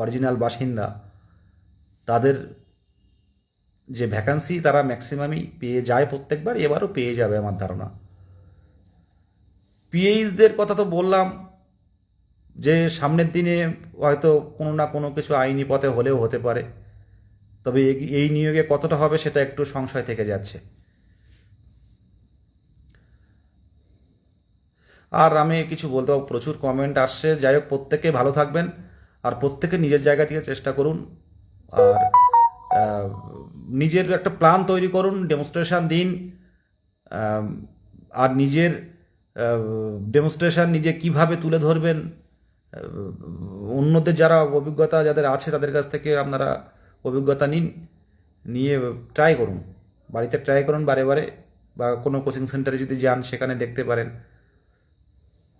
A: অরিজিনাল বাসিন্দা। তাদের যে ভ্যাকান্সি তারা ম্যাক্সিমামই পেয়ে যায় প্রত্যেকবার, এবারও পেয়ে যাবে আমার ধারণা। পিএইচদের কথা তো বললাম যে সামনের দিনে হয়তো কোনো না কোনো কিছু আইনি পথে হলেও হতে পারে, তবে এই নিয়োগে কতটা হবে সেটা একটু সংশয় থেকে যাচ্ছে। আর আমি কিছু বলতে পারবো, প্রচুর কমেন্ট আসছে। যাই হোক, প্রত্যেকে ভালো থাকবেন আর প্রত্যেকে নিজের জায়গা থেকে চেষ্টা করুন। আর আহ, নিজের একটা প্ল্যান তৈরি করুন, ডেমনস্ট্রেশন দিন। আহ, আর নিজের ডেমনস্ট্রেশন নিজে কিভাবে তুলে ধরবেন, অন্যদের যারা অভিজ্ঞতা যাদের আছে তাদের কাছ থেকে আপনারা অভিজ্ঞতা নিন, নিয়ে ট্রাই করুন, বাড়িতে ট্রাই করুন বারে বারে, বা কোনো কোচিং সেন্টারে যদি যান সেখানে দেখতে পারেন।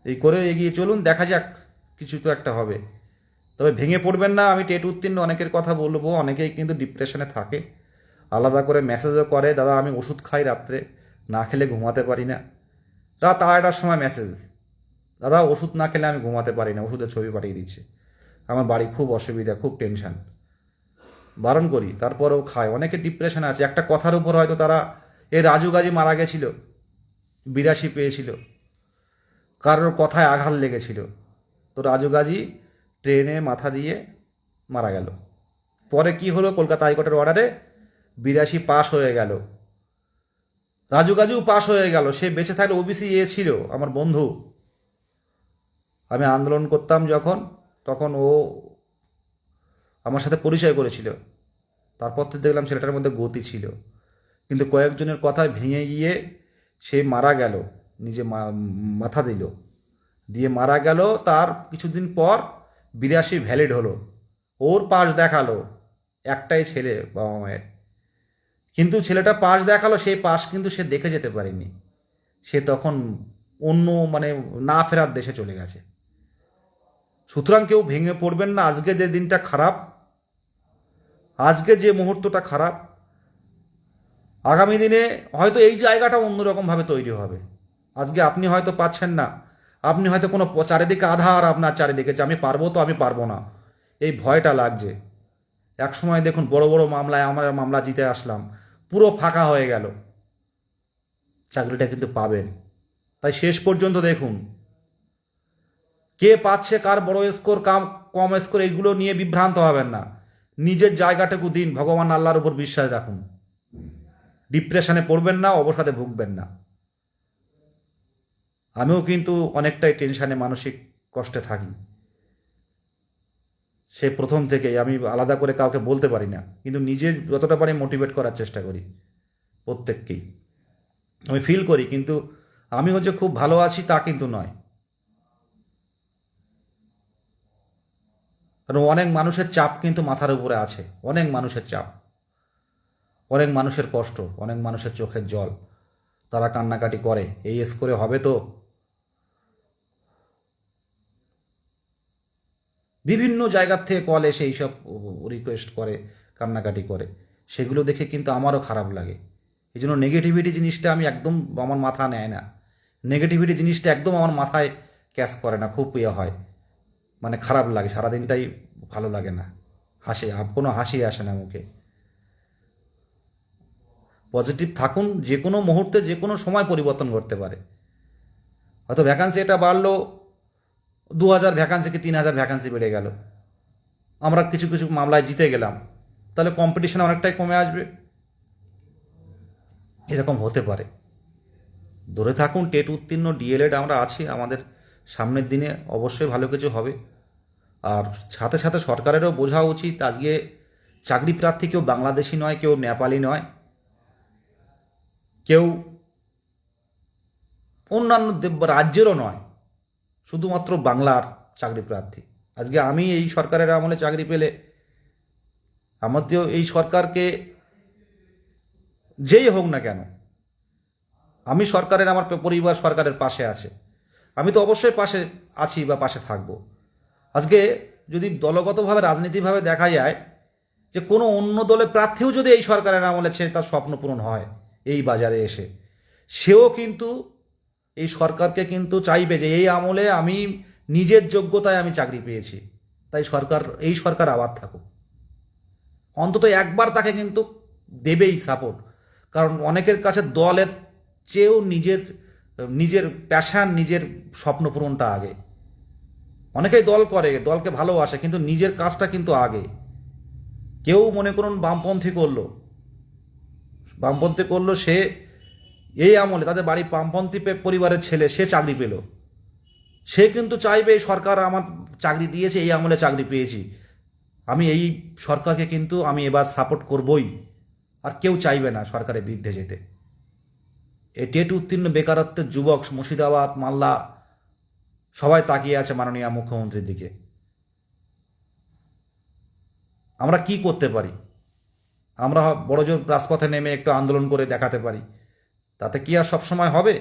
A: এই করে এগিয়ে চলুন, দেখা যাক কিছু তো একটা হবে। তবে ভেঙে পড়বেন না। আমি টেট উত্তীর্ণ অনেকের কথা বলবো, অনেকেই কিন্তু ডিপ্রেশনে থাকে, আলাদা করে মেসেজও করে, দাদা আমি ওষুধ খাই রাত্রে, না খেলে ঘুমাতে পারি না। রাত 2:30টার সময় মেসেজ, দাদা ওষুধ না খেলে আমি ঘুমাতে পারি না, ওষুধের ছবি পাঠিয়ে দিচ্ছে, আমার বাড়ি খুব অসুবিধা, খুব টেনশন। বারণ করি তারপরেও খায়। অনেকে ডিপ্রেশনে আছে একটা কথার উপর, হয়তো তারা, এই রাজু গাজী মারা গেছিল, 82 পেয়েছিল, কারোর কথায় আঘাত লেগেছিল, তো রাজু গাজী ট্রেনে মাথা দিয়ে মারা গেল। পরে কি হলো, কলকাতা হাইকোর্টের অর্ডারে 82 পাস হয়ে গেল, রাজু গাজীও পাস হয়ে গেল। সে বেঁচে থাকলে ওবিসি ছিল, আমার বন্ধু। আমি আন্দোলন করতাম যখন, তখন ও আমার সাথে পরিচয় করেছিল। তারপর তো দেখলাম ছেলেটার মধ্যে গতি ছিল, কিন্তু কয়েকজনের কথায় ভেঙে গিয়ে সে মারা গেল, নিজে মাথা দিল, দিয়ে মারা গেল। তার কিছুদিন পর 82 ভ্যালিড হলো, ওর পাশ দেখালো, একটাই ছেলে বাবা মায়ের, কিন্তু ছেলেটা পাশ দেখালো, সেই পাশ কিন্তু সে দেখে যেতে পারেনি। সে তখন অন্য মানে না ফেরার দেশে চলে গেছে। সুতরাং কেউ ভেঙে পড়বেন না। আজকে যে দিনটা খারাপ, আজকে যে মুহূর্তটা খারাপ, আগামী দিনে হয়তো এই জায়গাটা অন্যরকমভাবে তৈরি হবে। আজকে আপনি হয়তো পাচ্ছেন না, আপনি হয়তো কোনো চারিদিকে আধার, আপনার চারিদিকে যে আমি পারবো তো আমি পারবো না, এই ভয়টা লাগছে। এক সময় দেখুন বড় বড় মামলায় আমরা মামলা জিতে আসলাম, পুরো ফাঁকা হয়ে গেল, চাকরিটা কিন্তু পাবেন। তাই শেষ পর্যন্ত দেখুন কে পাচ্ছে, কার বড় স্কোর কম স্কোর, এগুলো নিয়ে বিভ্রান্ত হবেন না। নিজের জায়গাটুকু দিন, ভগবান আল্লাহর উপর বিশ্বাস রাখুন, ডিপ্রেশনে পড়বেন না, অবসাদে ভুগবেন না। আমিও কিন্তু অনেকটাই টেনশানে, মানসিক কষ্টে থাকি, সে প্রথম থেকেই। আমি আলাদা করে কাউকে বলতে পারি না, কিন্তু নিজে যতটা পারি মোটিভেট করার চেষ্টা করি প্রত্যেককেই। আমি ফিল করি, কিন্তু আমি হচ্ছে খুব ভালো আছি তা কিন্তু নয়। কারণ অনেক মানুষের চাপ কিন্তু মাথার উপরে আছে, অনেক মানুষের চাপ, অনেক মানুষের কষ্ট, অনেক মানুষের চোখের জল, তারা কান্নাকাটি করে, এই করে হবে তো। বিভিন্ন জায়গার থেকে কল এসে এইসব রিকোয়েস্ট করে, কান্নাকাটি করে, সেগুলো দেখে কিন্তু আমারও খারাপ লাগে। এই জন্য নেগেটিভিটি জিনিসটা আমি একদম, আমার মাথা নেয় না, নেগেটিভিটি জিনিসটা একদম আমার মাথায় ক্যাচ করে না, খুব ইয়ে হয়, মানে খারাপ লাগে, সারাদিনটাই ভালো লাগে না, কোনো হাসি আসে না মুখে। পজিটিভ থাকুন, যে কোনো মুহূর্তে যে কোনো সময় পরিবর্তন করতে পারে। হয়তো ভ্যাকান্সি এটা বাড়লো, 2000 ভ্যাকান্সি কি 3000 ভ্যাকান্সি বেড়ে গেল, আমরা কিছু কিছু মামলায় জিতে গেলাম, তাহলে কম্পিটিশন অনেকটাই কমে আসবে, এরকম হতে পারে। ধরে থাকুন, টেট উত্তীর্ণ ডিএলএড আমরা আছি, আমাদের সামনের দিনে অবশ্যই ভালো কিছু হবে। আর সাথে সাথে সরকারেরও বোঝা উচিত, আজকে চাকরি প্রার্থী কেউ বাংলাদেশি নয়, কেউ নেপালি নয়, কেউ অন্যান্য রাজ্যেরও নয়, শুধুমাত্র বাংলার চাকরি প্রার্থী। আজকে আমি এই সরকারের আমলে চাকরি পেলে, আমাদেরও এই সরকারকে যেই হোক না কেন, আমি সরকারের, আমার পরিবার সরকারের পাশে আছে, আমি তো অবশ্যই পাশে আছি বা পাশে থাকব। আজকে যদি দলগতভাবে রাজনীতিভাবে দেখা যায় যে কোনো অন্য দলের প্রার্থীও যদি এই সরকারের আমলে সে তার স্বপ্ন পূরণ হয় এই বাজারে এসে, সেও কিন্তু এই সরকারকে কিন্তু চাইবে যে এই আমলে আমি নিজের যোগ্যতায় আমি চাকরি পেয়েছি, তাই এই সরকার আবার থাকুক, অন্তত একবার তাকে কিন্তু দেবেই সাপোর্ট। কারণ অনেকের কাছে দলের চেয়েও নিজের নিজের প্যাশান, নিজের স্বপ্ন পূরণটা আগে। অনেকেই দল করে, দলকে ভালোবাসে, কিন্তু নিজের কাজটা কিন্তু আগে। কেউ মনে করুন বামপন্থী করলো, সে এই আমলে তাদের বাড়ি বামপন্থী পরিবারের ছেলে, সে চাকরি পেল, সে কিন্তু চাইবে এই সরকার আমার চাকরি দিয়েছে, এই আমলে চাকরি পেয়েছি, আমি এই সরকারকে কিন্তু আমি এবার সাপোর্ট করবই। আর কেউ চাইবে না সরকারের বিরুদ্ধে যেতে। এই টেট উত্তীর্ণ বেকারত্বের যুবক মুর্শিদাবাদ, মালদা সবাই তাকিয়ে আছে মাননীয় মুখ্যমন্ত্রীর দিকে। আমরা কি করতে পারি? আমরা বড়জোর রাজপথে নেমে একটু আন্দোলন করে দেখাতে পারি, তাতে কি আর সবসময় হবে?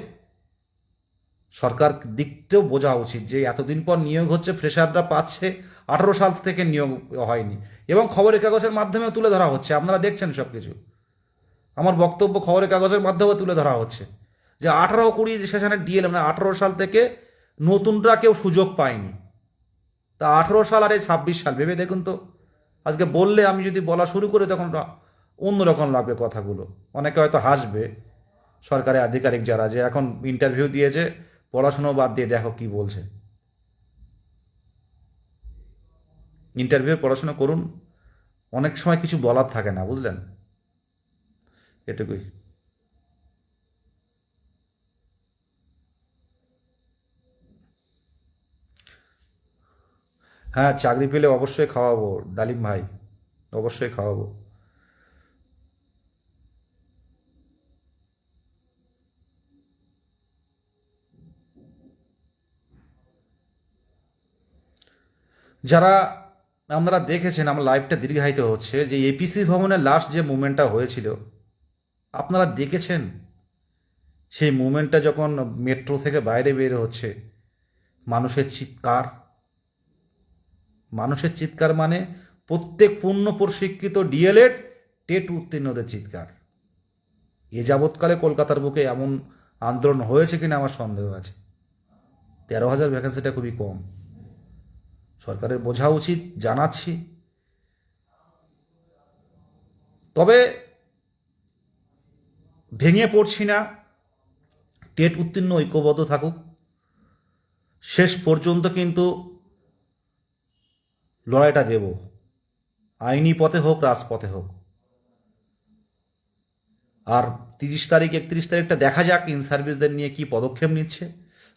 A: সরকার দিকটাও বোঝা উচিত যে এতদিন পর নিয়োগ হচ্ছে, ফ্রেশাররা পাচ্ছে, 18 সাল থেকে নিয়োগ হয়নি, এবং খবরের কাগজের মাধ্যমেও তুলে ধরা হচ্ছে, আপনারা দেখছেন সব কিছু। আমার বক্তব্য খবরের কাগজের মাধ্যমে তুলে ধরা হচ্ছে যে 18-20 সেশনের ডিএল, মানে 18 সাল থেকে নতুনরা কেউ সুযোগ পায়নি। তা 18 সাল আর এই 26 সাল, ভেবে দেখুন তো। আজকে বললে, আমি যদি বলা শুরু করি, তখন অন্যরকম লাগবে কথাগুলো, অনেকে হয়তো হাসবে, সরকারি আধিকারিক যারা, যে এখন ইন্টারভিউ দিয়েছে, পড়াশুনো বাদ দিয়ে দেখো কি বলছে। ইন্টারভিউ পড়াশোনা করুন, অনেক সময় কিছু বলার থাকে না, বুঝলেন? এটুকুই। হ্যাঁ, চাকরি পেলে অবশ্যই খাওয়াবো ডালিম ভাই, অবশ্যই খাওয়াবো। যারা আপনারা দেখেছেন, আমার লাইভটা দীর্ঘায়িত হচ্ছে, যে এপিসি ভবনের লাস্ট যে মুভমেন্টটা হয়েছিল, আপনারা দেখেছেন সেই মুভমেন্টটা, যখন মেট্রো থেকে বাইরে বের হচ্ছে, মানুষের চিৎকার, মানুষের চিৎকার মানে প্রত্যেক পূর্ণ প্রশিক্ষিত ডিএলএড টেট উত্তীর্ণদের চিৎকার। এ যাবৎকালে কলকাতার বুকে এমন আন্দোলন হয়েছে কিনা আমার সন্দেহ আছে। 13,000 ভ্যাকেন্সিটা খুবই কম, সরকারের বোঝা উচিত, জানাচ্ছি। তবে ভেঙে পড়ছি না, টেট উত্তীর্ণ ঐক্যবদ্ধ থাকুক, শেষ পর্যন্ত কিন্তু লড়াইটা দেব, আইনি পথে হোক, রাজপথে হোক। আর 30 তারিখ 31 তারিখটা দেখা যাক ইন সার্ভিসদের নিয়ে কি পদক্ষেপ নিচ্ছে।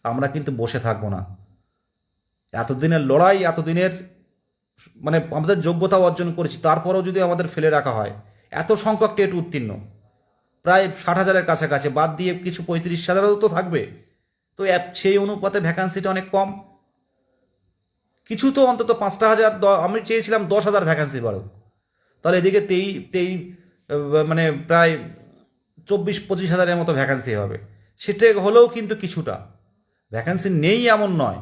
A: আমরা কিন্তু বসে থাকবো না। এতদিনের লড়াই, এতদিনের মানে আমাদের যোগ্যতা অর্জন করেছি, তারপরেও যদি আমাদের ফেলে রাখা হয়, এত সংখ্যক টেট উত্তীর্ণ প্রায় 60,000-এর কাছাকাছি, বাদ দিয়ে কিছু 35,000 তো থাকবে, তো সেই অনুপাতে ভ্যাকান্সিটা অনেক কম। কিছু তো অন্তত 5,000, আমি চেয়েছিলাম 10,000 ভ্যাকান্সি বাড়ুক, তাহলে এদিকে মানে প্রায় 24-25,000-এর মতো ভ্যাকান্সি হবে। সেটা হলেও কিন্তু কিছুটা, ভ্যাকান্সি নেই এমন নয়।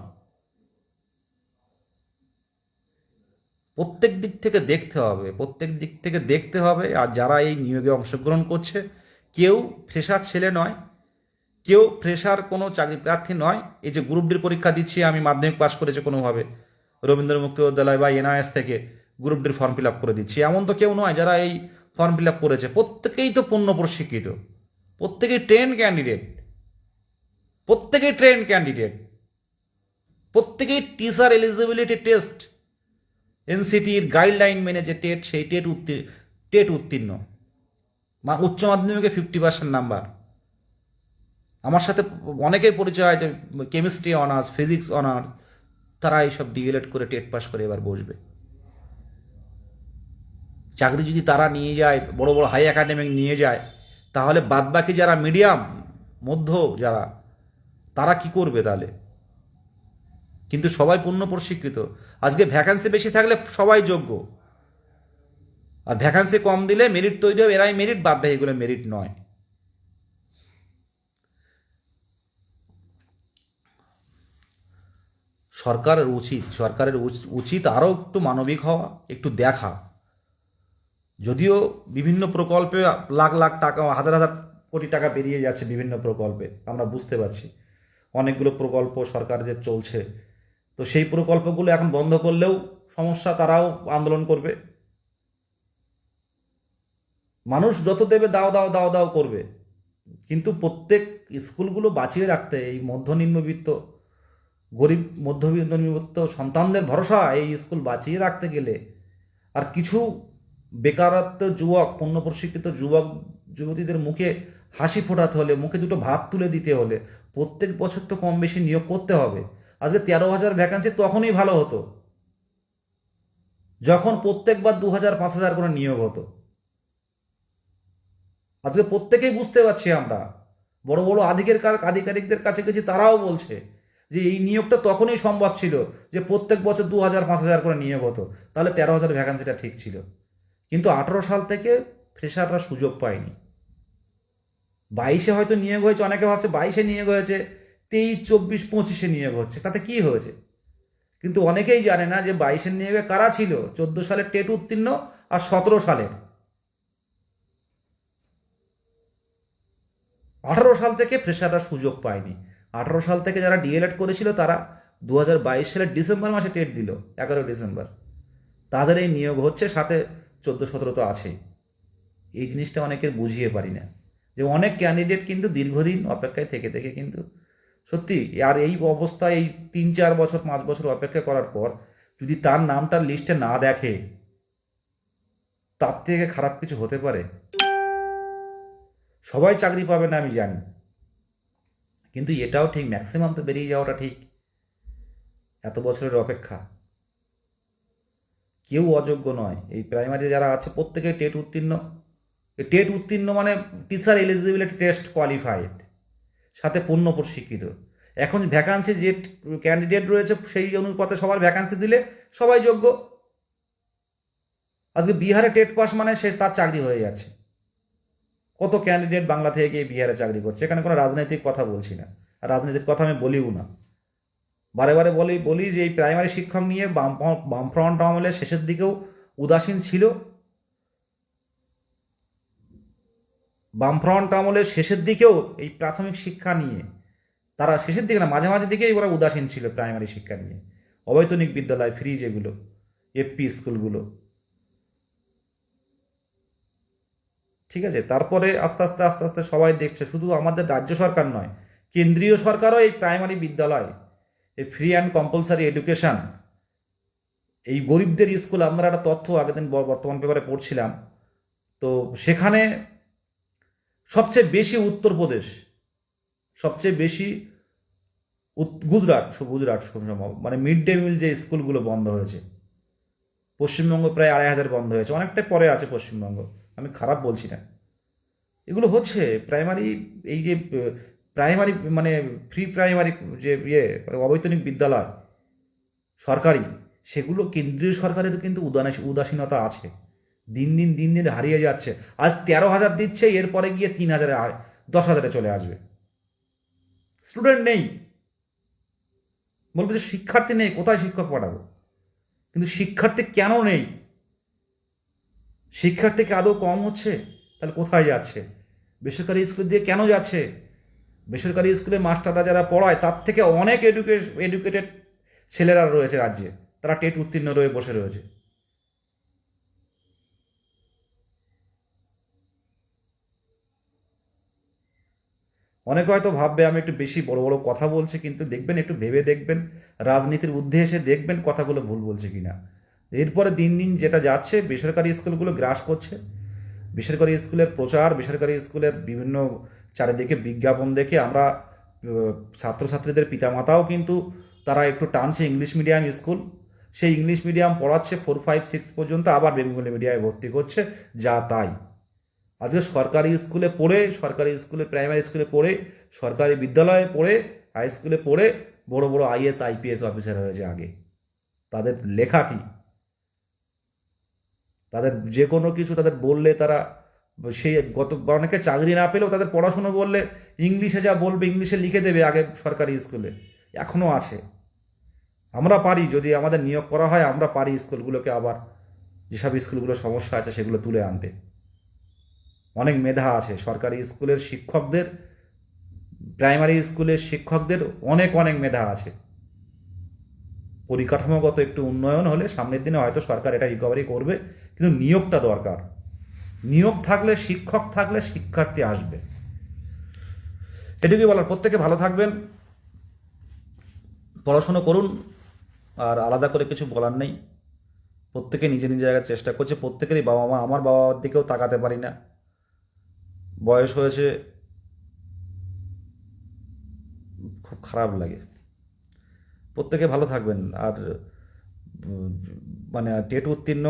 A: প্রত্যেক দিক থেকে দেখতে হবে, প্রত্যেক দিক থেকে দেখতে হবে। আর যারা এই নিয়োগে অংশগ্রহণ করছে, কেউ ফ্রেশার ছেলে নয়, কেউ ফ্রেশার কোনো চাকরি প্রার্থী নয়। এই যে গ্রুপ ডির পরীক্ষা দিচ্ছি, আমি মাধ্যমিক পাস করেছি কোনোভাবে রবীন্দ্র মুক্ত বিদ্যালয় বা এনআইএস থেকে গ্রুপ ডির ফর্ম ফিল আপ করে দিচ্ছি, এমন তো কেউ নয়। যারা এই ফর্ম ফিল আপ করেছে প্রত্যেকেই তো পূর্ণ প্রশিক্ষিত, প্রত্যেকেই ট্রেন ক্যান্ডিডেট, প্রত্যেকেই ট্রেন ক্যান্ডিডেট, প্রত্যেকেই টিচার এলিজিবিলিটি টেস্ট এনসিটির গাইডলাইন মেনে যে টেট, সেই টেট উত্তীর্ণ, উচ্চ মাধ্যমিকে 50% নাম্বার। আমার সাথে অনেকের পরিচয় আছে, কেমিস্ট্রি অনার্স, ফিজিক্স অনার্স, তারা এইসব ডিএলএড করে টেট পাস করে এবার বসবে। চাকরি যদি তারা নিয়ে যায়, বড় বড় হাই একাডেমিক নিয়ে যায়, তাহলে বাদবাকি যারা মিডিয়াম মধ্য যারা, তারা কি করবে তাহলে? কিন্তু সবাই পূর্ণ প্রশিক্ষিত। আজকে ভ্যাকান্সি বেশি থাকলে সবাই যোগ্য, আর ভ্যাকান্সি কম দিলে মেরিট তৈরি হবে, এরাই মেরিট, বাদ দেয় এগুলো মেরিট নয়। সরকারের উচিত আরও একটু মানবিক হওয়া, একটু দেখা। যদিও বিভিন্ন প্রকল্পে লাখ লাখ টাকা, হাজার হাজার কোটি টাকা বেরিয়ে যাচ্ছে বিভিন্ন প্রকল্পে, আমরা বুঝতে পারছি অনেকগুলো প্রকল্প সরকারের চলছে, তো সেই প্রকল্পগুলো এখন বন্ধ করলেও সমস্যা, তারাও আন্দোলন করবে। মানুষ যত দেবে দাও দাও দাও দাও করবে, কিন্তু প্রত্যেক স্কুলগুলো বাঁচিয়ে রাখতে, এই মধ্যনিম্নবিত্ত, গরিব মধ্যবিত্ত সন্তানদের ভরসা এই স্কুল বাঁচিয়ে রাখতে গেলে, আর কিছু বেকারত্ব যুবক, পূর্ণ প্রশিক্ষিত যুবক যুবতীদের মুখে হাসি ফোটাতে হলে, মুখে দুটো ভাত তুলে দিতে হলে প্রত্যেক বছর তো কম বেশি নিয়োগ করতে হবে। আজকে 13,000 ভ্যাকান্সি তখনই ভালো হতো যখন প্রত্যেকবার 2,000 5,000 করে নিয়োগ হতো। আজকে প্রত্যেকেই বুঝতে পারছি, আমরা বড় বড় আধিকারিকদের কাছে গেছি, তারাও বলছে যে এই নিয়োগটা তখনই সম্ভব ছিল যে প্রত্যেক বছর 2,000 5,000 করে নিয়োগ হতো, তাহলে 13,000 ভ্যাকান্সিটা ঠিক ছিল। কিন্তু 18 সাল থেকে ফ্রেশাররা সুযোগ পায়নি। 22-এ হয়তো নিয়োগ হয়েছে, অনেকে ভাবছে 22-এ নিয়োগ হয়েছে, 23, 24, 25-এ নিয়োগ হচ্ছে, তাতে কি হয়েছে? কিন্তু অনেকেই জানে না যে 22-এর নিয়োগে কারা ছিল, 14 সালের টেট উত্তীর্ণ আর 17 সালের। 18 সাল থেকে ফ্রেশাররা সুযোগ পায়নি। 18 সাল থেকে যারা ডিএলএড করেছিল তারা 2022 সালের ডিসেম্বর মাসে টেট দিল, 11 ডিসেম্বর, তাদের এই নিয়োগ হচ্ছে, সাথে 14-17 তো আছেই। এই জিনিসটা অনেকের বুঝিয়ে পারি না, যে অনেক ক্যান্ডিডেট কিন্তু দীর্ঘদিন অপেক্ষায় থেকে থেকে কিন্তু সত্যি, আর এই অবস্থায় এই 3-4 বছর 5 বছর অপেক্ষা করার পর যদি তার নামটা লিস্টে না দেখে, তার থেকে খারাপ কিছু হতে পারে? সবাই চাকরি পাবে না আমি জানি, কিন্তু এটাও ঠিক ম্যাক্সিমাম তো বেরিয়ে যাওয়াটা ঠিক। এত বছরের অপেক্ষা, কেউ অযোগ্য নয়। এই প্রাইমারি যারা আছে প্রত্যেকে টেট উত্তীর্ণ। টেট উত্তীর্ণ মানে টিচার এলিজিবিলিটি টেস্ট কোয়ালিফাইড, সাথে পূর্ণ প্রশিক্ষিত। এখন ভ্যাকান্সি যে ক্যান্ডিডেট রয়েছে সেই অনুপাতে সবার ভ্যাকান্সি দিলে সবাই যোগ্য। আজকে বিহারে টেট পাস মানে সে তার চাকরি হয়ে যাচ্ছে। কত ক্যান্ডিডেট বাংলা থেকে গিয়ে বিহারে চাকরি করছে। এখানে কোনো রাজনৈতিক কথা বলছি না, আর রাজনৈতিক কথা আমি বলিও না। বারে বারে বলি যে এই প্রাইমারি শিক্ষক নিয়ে বামফ্রন্ট আমলের শেষের দিকেও উদাসীন ছিল। বামফ্রন্ট আমলের শেষের দিকেও এই প্রাথমিক শিক্ষা নিয়ে তারা, শেষের দিকে না, মাঝে মাঝে দিকেই ওরা উদাসীন ছিল প্রাইমারি শিক্ষা নিয়ে। অবৈতনিক বিদ্যালয়, ফ্রি যেগুলো এফপি স্কুলগুলো, ঠিক আছে। তারপরে আস্তে আস্তে আস্তে আস্তে সবাই দেখছে, শুধু আমাদের রাজ্য সরকার নয়, কেন্দ্রীয় সরকারও এই প্রাইমারি বিদ্যালয়, এই ফ্রি অ্যান্ড কম্পালসারি এডুকেশন, এই গরিবদের স্কুল, আমরা একটা তথ্য আগের দিন বর্তমান পেপারে পড়ছিলাম, তো সেখানে সবচেয়ে বেশি উত্তরপ্রদেশ, সবচেয়ে বেশি গুজরাট সম্ভব, মানে মিড ডে মিল যে স্কুলগুলো বন্ধ হয়েছে। পশ্চিমবঙ্গ প্রায় 2,500 বন্ধ হয়েছে, অনেকটাই পরে আছে পশ্চিমবঙ্গ, আমি খারাপ বলছি না। এগুলো হচ্ছে প্রাইমারি, এই যে প্রাইমারি মানে ফ্রি প্রাইমারি যে অবৈতনিক বিদ্যালয় সরকারি, সেগুলো কেন্দ্রীয় সরকারের কিন্তু উদাসীনতা আছে। দিন দিন হারিয়ে যাচ্ছে। আজ 13,000 দিচ্ছে, এরপরে গিয়ে 3,000, 10,000 চলে আসবে। স্টুডেন্ট নেই, বলবো যে শিক্ষার্থী নেই, কোথায় শিক্ষক পাঠাবো? কিন্তু শিক্ষার্থী কেন নেই? শিক্ষার্থী কি আদৌ কম হচ্ছে? তাহলে কোথায় যাচ্ছে? বেসরকারি স্কুল দিয়ে কেন যাচ্ছে? বেসরকারি স্কুলে মাস্টাররা যারা পড়ায় তার থেকে অনেক এডুকেটেড ছেলেরা রয়েছে রাজ্যে, তারা টেট উত্তীর্ণ রয়ে বসে রয়েছে। অনেকে হয়তো ভাববে আমি একটু বেশি বড় বড় কথা বলছি, কিন্তু দেখবেন, একটু ভেবে দেখবেন, রাজনীতির ঊর্ধ্বে এসে দেখবেন কথাগুলো ভুল বলছে কিনা। এরপরে দিন দিন যেটা যাচ্ছে, বেসরকারি স্কুলগুলো গ্রাস করছে। বেসরকারি স্কুলের প্রচার, বেসরকারি স্কুলের বিভিন্ন চারিদিকে বিজ্ঞাপন দেখে আমরা ছাত্রছাত্রীদের পিতামাতাও কিন্তু তারা একটু টানছে ইংলিশ মিডিয়াম স্কুল। সেই ইংলিশ মিডিয়াম পড়াচ্ছে 4, 5, 6 পর্যন্ত, আবার বেঙ্গলি মিডিয়ামে ভর্তি করছে, যা তাই। আজকে সরকারি স্কুলে পড়ে, সরকারি স্কুলে, প্রাইমারি স্কুলে পড়ে, সরকারি বিদ্যালয়ে পড়ে, হাই স্কুলে পড়ে বড় বড় আইএস আইপিএস অফিসার হয়েছে আগে। তাদের লেখা কি? তাদের যে কোনো কিছু তাদের বললে তারা সেই অনেকে চাকরি না পেলেও তাদের পড়াশুনো বললে ইংলিশে যা বলবে ইংলিশে লিখে দেবে আগে সরকারি স্কুলে। এখনও আছে। আমরা পারি, যদি আমাদের নিয়োগ করা হয় আমরা পারি স্কুলগুলোকে আবার, যেসব স্কুলগুলো সমস্যা আছে সেগুলো তুলে আনতে। অনেক মেধা আছে সরকারি স্কুলের শিক্ষকদের, প্রাইমারি স্কুলের শিক্ষকদের অনেক অনেক মেধা আছে। পরিকাঠামোগত একটু উন্নয়ন হলে সামনের দিনে হয়তো সরকার এটা রিকভারি করবে, কিন্তু নিয়োগটা দরকার। নিয়োগ থাকলে, শিক্ষক থাকলে শিক্ষার্থী আসবে। এটুকুই বলার। প্রত্যেকে ভালো থাকবেন, পড়াশুনো করুন, আর আলাদা করে কিছু বলার নেই। প্রত্যেকে নিজের নিজের জায়গায় চেষ্টা করছে। প্রত্যেকেরই বাবা মা, আমার বাবা মার দিকেও তাকাতে পারি না, বয়স হয়েছে, খুব খারাপ লাগে। প্রত্যেকে ভালো থাকবেন। আর উম, মানে টেট উত্তীর্ণ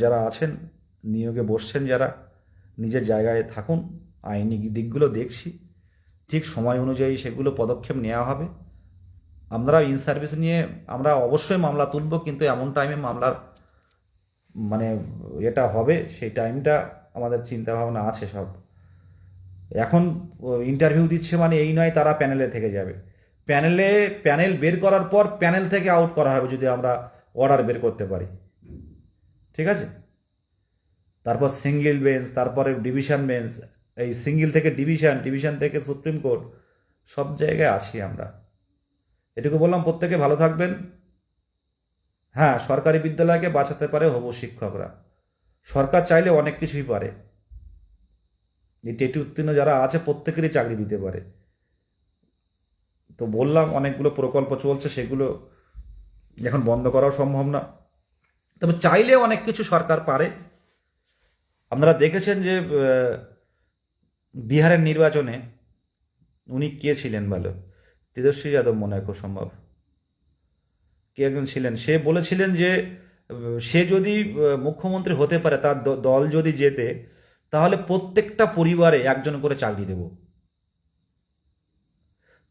A: যারা আছেন, নিয়োগে বসছেন যারা, নিজের জায়গায় থাকুন। আইনি দিকগুলো দেখছি, ঠিক সময় অনুযায়ী সেগুলো পদক্ষেপ নেওয়া হবে। আমরা ইন সার্ভিস নিয়ে আমরা অবশ্যই মামলা তুলব, কিন্তু এমন টাইমে মামলার মানে এটা হবে, সেই টাইমটা আমাদের চিন্তা ভাবনা আছে সব। এখন ইন্টারভিউ দিচ্ছে মানে এই নয় তারা প্যানেলে থেকে যাবে। প্যানেল বের করার পর প্যানেল থেকে আউট করা হবে যদি আমরা অর্ডার বের করতে পারি। ঠিক আছে? তারপর সিঙ্গেল বেঞ্চ, তারপরে ডিভিশন বেঞ্চ, এই সিঙ্গেল থেকে ডিভিশন, ডিভিশন থেকে সুপ্রিম কোর্ট, সব জায়গায় আছি আমরা। এটুকু বললাম। প্রত্যেকে ভালো থাকবেন। হ্যাঁ, সরকারি বিদ্যালয়কে বাঁচাতে পারে হবু শিক্ষকরা। সরকার চাইলে অনেক কিছুই পারে। এই টেট উত্তীর্ণ যারা আছে প্রত্যেকেরই চাকরি দিতে পারে। তো বললাম, অনেকগুলো প্রকল্প চলছে, সেগুলো এখন বন্ধ করাও সম্ভব না, তবে চাইলে অনেক কিছু সরকার পারে। আপনারা দেখেছেন যে বিহারের নির্বাচনে উনি কে ছিলেন ভালো, তেজস্বী যাদব মনে হয়, খুব সম্ভব কে একজন ছিলেন, সে বলেছিলেন যে সে যদি মুখ্যমন্ত্রী হতে পারে, তার দল যদি জেতে, তাহলে প্রত্যেকটা পরিবারে একজন করে চাকরি দেব।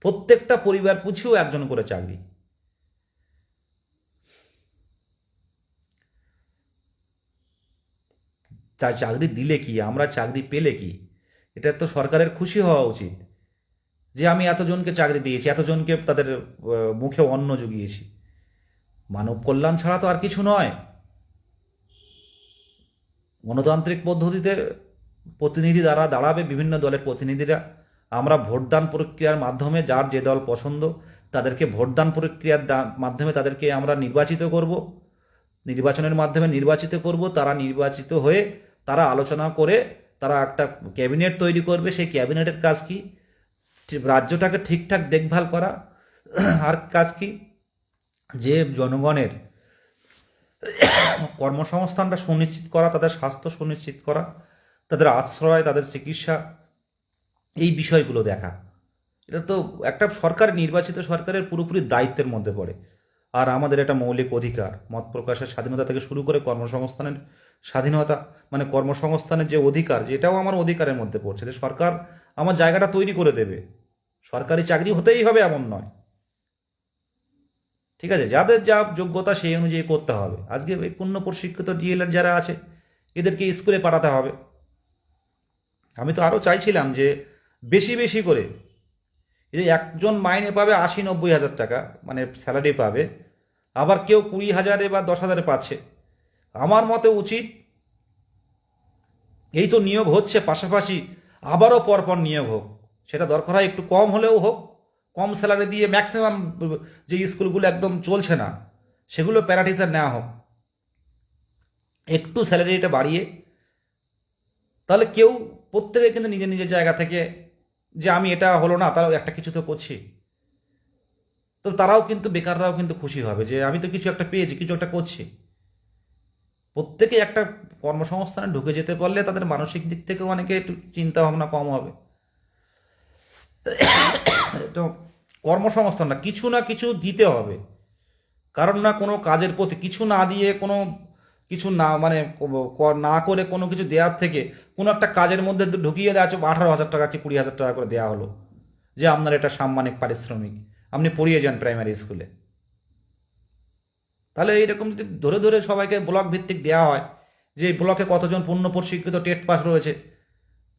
A: প্রত্যেকটা পরিবার পিছু একজন করে চাকরি। তার চাকরি দিলে কি, আমরা চাকরি পেলে কি, এটা তো সরকারের খুশি হওয়া উচিত যে আমি এতজনকে চাকরি দিয়েছি, এতজনকে তাদের মুখে অন্ন জুগিয়েছি। মানব কল্যাণ ছাড়া তো আর কিছু নয়। গণতান্ত্রিক পদ্ধতিতে প্রতিনিধি দ্বারা দাঁড়াবে বিভিন্ন দলের প্রতিনিধিরা। আমরা ভোটদান প্রক্রিয়ার মাধ্যমে যার যে দল পছন্দ তাদেরকে ভোটদান প্রক্রিয়ার মাধ্যমে তাদেরকে আমরা নির্বাচিত করব। নির্বাচনের মাধ্যমে নির্বাচিত করব। তারা নির্বাচিত হয়ে তারা আলোচনা করে তারা একটা ক্যাবিনেট তৈরি করবে। সেই ক্যাবিনেটের কাজ কি? রাজ্যটাকে ঠিকঠাক দেখভাল করা। আর কাজ কি? যে জনগণের কর্মসংস্থানটা সুনিশ্চিত করা, তাদের স্বাস্থ্য সুনিশ্চিত করা, তাদের আশ্রয়, তাদের চিকিৎসা, এই বিষয়গুলো দেখা। এটা তো একটা সরকার, নির্বাচিত সরকারের পুরোপুরি দায়িত্বের মধ্যে পড়ে। আর আমাদের একটা মৌলিক অধিকার, মত প্রকাশের স্বাধীনতা থেকে শুরু করে কর্মসংস্থানের স্বাধীনতা, মানে কর্মসংস্থানের যে অধিকার, যেটাও আমার অধিকারের মধ্যে পড়ছে, যে সরকার আমার জায়গাটা তৈরি করে দেবে। সরকারি চাকরি হতেই হবে এমন নয়। ঠিক আছে? যাদের যা যোগ্যতা সেই অনুযায়ী করতে হবে। আজকে এই পূর্ণ প্রশিক্ষিত ডিএলএড যারা আছে এদেরকে স্কুলে পাঠাতে হবে। আমি তো আরও চাইছিলাম যে বেশি বেশি করে, এই যে একজন মাইনে পাবে 80-90 হাজার টাকা, মানে স্যালারি পাবে, আবার কেউ 20,000 বা 10,000 পাচ্ছে। আমার মতে উচিত, এই তো নিয়োগ হচ্ছে, পাশাপাশি আবারও পরপর নিয়োগ হোক। সেটা দরকার হয় একটু কম হলেও হোক, কম স্যালারি দিয়ে ম্যাক্সিমাম যে স্কুলগুলো একদম চলছে না সেগুলো প্যারা টিচার নেওয়া হোক, একটু স্যালারিটা বাড়িয়ে। তাহলে কেউ, প্রত্যেকে কিন্তু নিজের নিজের জায়গা থেকে, যে আমি এটা হলো না তারাও একটা কিছু তো করছি, তো তারাও কিন্তু, বেকাররাও কিন্তু খুশি হবে যে আমি তো কিছু একটা পেয়েছি, কিছু একটা করছি। প্রত্যেকে একটা কর্মসংস্থানে ঢুকে যেতে পারলে তাদের মানসিক দিক থেকেও অনেকে একটু চিন্তা ভাবনা কম হবে। তো কর্মসংস্থান না কিছু দিতে হবে, কারণ না কোনো কাজের প্রতি কিছু না দিয়ে, কোনো কিছু না মানে না করে কোনো কিছু দেওয়ার থেকে কোনো একটা কাজের মধ্যে ঢুকিয়ে দেওয়া আছে, 18,000 টাকা কি 20,000 টাকা করে দেওয়া হলো, যে আপনার এটা সাম্মানিক পারিশ্রমিক, আপনি পড়িয়ে যান প্রাইমারি স্কুলে। তাহলে এইরকম যদি ধরে ধরে সবাইকে ব্লক ভিত্তিক দেওয়া হয়, যে এই ব্লকে কতজন পূর্ণ প্রশিক্ষিত টেট পাস রয়েছে,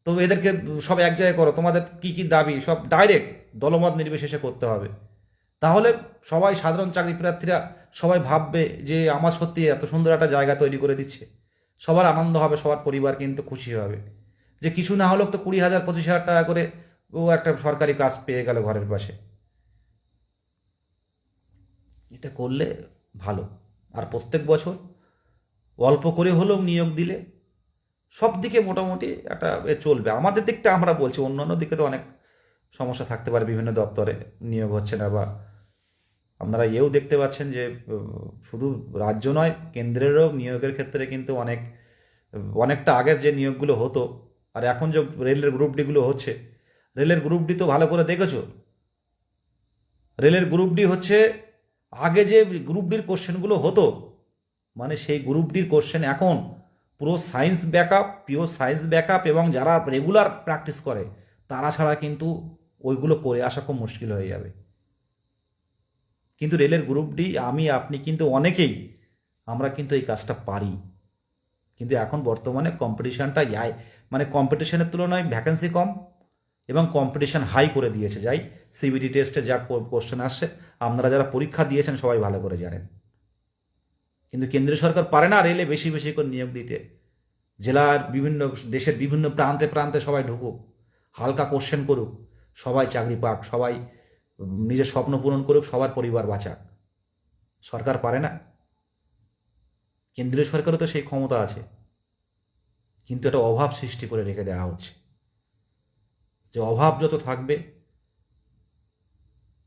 A: তো এদেরকে সব এক জায়গায় করো, তোমাদের কি কি দাবি সব ডাইরেক্ট দলমত নির্বিশেষে করতে হবে। তাহলে সবাই, সাধারণ চাকরি প্রার্থীরা সবাই ভাববে যে আমার সত্যি এত সুন্দর একটা জায়গা তৈরি করে দিচ্ছে, সবার আনন্দ হবে, সবার পরিবার কিন্তু খুশি হবে, যে কিছু না হলেও তো 20,000 25,000 টাকা করে ও একটা সরকারি কাজ পেয়ে গেল ঘরের পাশে। এটা করলে ভালো। আর প্রত্যেক বছর অল্প করে হলেও নিয়োগ দিলে সব দিকে মোটামুটি একটা চলবে। আমাদের দিকটা আমরা বলছি, অন্যান্য দিকে তো অনেক সমস্যা থাকতে পারে, বিভিন্ন দপ্তরে নিয়োগ হচ্ছে না, বা আপনারা এও দেখতে পাচ্ছেন যে শুধু রাজ্য নয়, কেন্দ্রেরও নিয়োগের ক্ষেত্রে কিন্তু অনেকটা আগের যে নিয়োগগুলো হতো, আর এখন যে রেলের গ্রুপ ডিগুলো হচ্ছে, রেলের গ্রুপ ডি তো ভালো করে দেখেছো, রেলের গ্রুপ ডি হচ্ছে, আগে যে গ্রুপ ডির কোশ্চেনগুলো হতো, মানে সেই গ্রুপ ডির কোশ্চেন এখন পুরো science backup, pure science backup, এবং যারা রেগুলার প্র্যাকটিস করে তারা ছাড়া কিন্তু ওইগুলো করে আসা খুব মুশকিল হয়ে যাবে। কিন্তু রেলের গ্রুপ ডি, আমি আপনি কিন্তু অনেকেই, আমরা কিন্তু এই কাজটা পারি। কিন্তু এখন বর্তমানে কম্পিটিশানটা মানে কম্পিটিশনের তুলনায় ভ্যাকেন্সি কম, এবং কম্পিটিশান হাই করে দিয়েছে। যাই সিবিটি টেস্টে যা কোশ্চেন আসছে, আপনারা যারা পরীক্ষা দিয়েছেন সবাই ভালো করে জানেন। কিন্তু কেন্দ্রীয় সরকার পারে না রেলে বেশি বেশি করে নিয়োগ দিতে। জেলার বিভিন্ন, দেশের বিভিন্ন প্রান্তে প্রান্তে সবাই ঢুকুক, হালকা কোশ্চেন করুক, সবাই চাকরি পাক, সবাই নিজের স্বপ্ন পূরণ করুক, সবার পরিবার বাঁচাক। সরকার পারে না? কেন্দ্রীয় সরকারও তো সেই ক্ষমতা আছে, কিন্তু এটা অভাব সৃষ্টি করে রেখে দেওয়া হচ্ছে। যে অভাব যত থাকবে,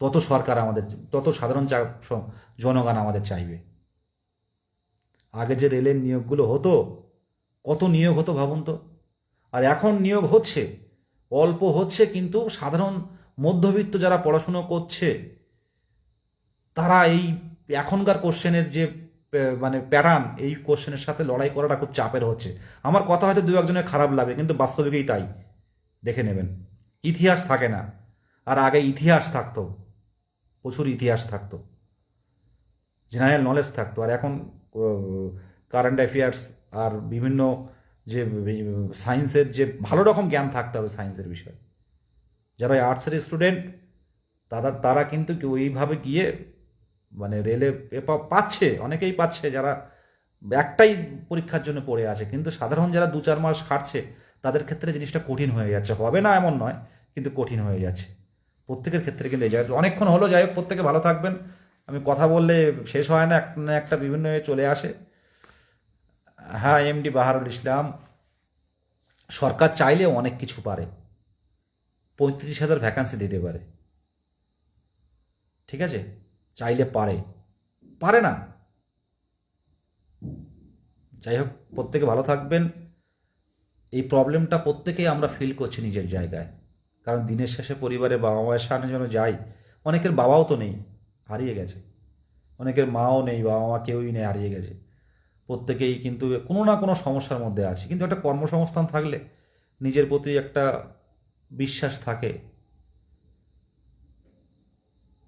A: তত সরকার আমাদের, তত সাধারণ জনগণ আমাদের চাইবে। আগে যে রেলের নিয়োগগুলো হতো, কত নিয়োগ হতো ভাবুন তো। আর এখন নিয়োগ হচ্ছে, অল্প হচ্ছে, কিন্তু সাধারণ মধ্যবিত্ত যারা পড়াশুনো করছে, তারা এই এখনকার কোশ্চেনের যে মানে প্যাটার্ন, এই কোশ্চেনের সাথে লড়াই করাটা খুব চাপের হচ্ছে। আমার কথা হয়তো দু একজনের খারাপ লাগে, কিন্তু বাস্তবিকই তাই। দেখে নেবেন, ইতিহাস থাকে না। আর আগে ইতিহাস থাকতো, প্রচুর ইতিহাস থাকতো, জেনারেল নলেজ থাকতো। আর এখন কারেন্ট অ্যাফেয়ার্স আর বিভিন্ন যে সায়েন্সের যে ভালো রকম জ্ঞান থাকতে হবে সায়েন্সের বিষয়ে। যারা আর্টসের স্টুডেন্ট, তারা কিন্তু ওইভাবে গিয়ে মানে রেলে পাচ্ছে, অনেকেই পাচ্ছে, যারা একটাই পরীক্ষার জন্য পড়ে আছে। কিন্তু সাধারণ যারা 2-4 মাস খাটছে, তাদের ক্ষেত্রে জিনিসটা কঠিন হয়ে যাচ্ছে। হবে না এমন নয়, কিন্তু কঠিন হয়ে যাচ্ছে প্রত্যেকের ক্ষেত্রে। কিন্তু এই জায়গায় অনেকক্ষণ হলো, যাই হোক, প্রত্যেকে ভালো থাকবেন। আমি কথা বললে শেষ হয় না, একটা না একটা বিভিন্ন চলে আসে। হ্যাঁ, এমডি বাহারুল ইসলাম। সরকার চাইলে অনেক কিছু পারে, 35,000 ভ্যাকান্সি দিতে পারে, ঠিক আছে? চাইলে পারে, পারে না? যাই হোক, প্রত্যেকে ভালো থাকবেন। এই প্রবলেমটা প্রত্যেকেই আমরা ফিল করছি নিজের জায়গায়, কারণ দিনের শেষে পরিবারে বাবা মায়ের সামনে যেন যাই, অনেকের বাবাও তো নেই, হারিয়ে গেছে, অনেকের মাও নেই, বাবা মা কেউই নেই, হারিয়ে গেছে। প্রত্যেকেই কিন্তু কোনো না কোনো সমস্যার মধ্যে আছে। কিন্তু একটা কর্মসংস্থান থাকলে নিজের প্রতি একটা বিশ্বাস থাকে।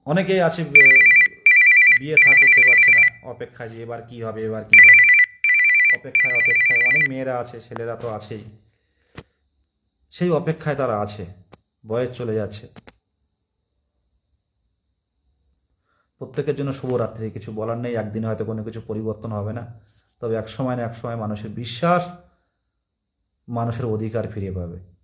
A: অনেকেই আছে বিয়ে থা করতে পারছে না, অপেক্ষায় যে এবার কি হবে, এবার কি হবে, অপেক্ষায় অপেক্ষায়। অনেক মেয়েরা আছে, ছেলেরা তো আছেই, সেই অপেক্ষায় তারা আছে, বয়স চলে যাচ্ছে। প্রত্যেকের জন্য শুভরাত্রি। কিছু বলার নেই, একদিনে হয়তো কোনো কিছু পরিবর্তন হবে না, তবে এক সময় না এক সময় মানুষের বিশ্বাস, মানুষের অধিকার ফিরে পাবে।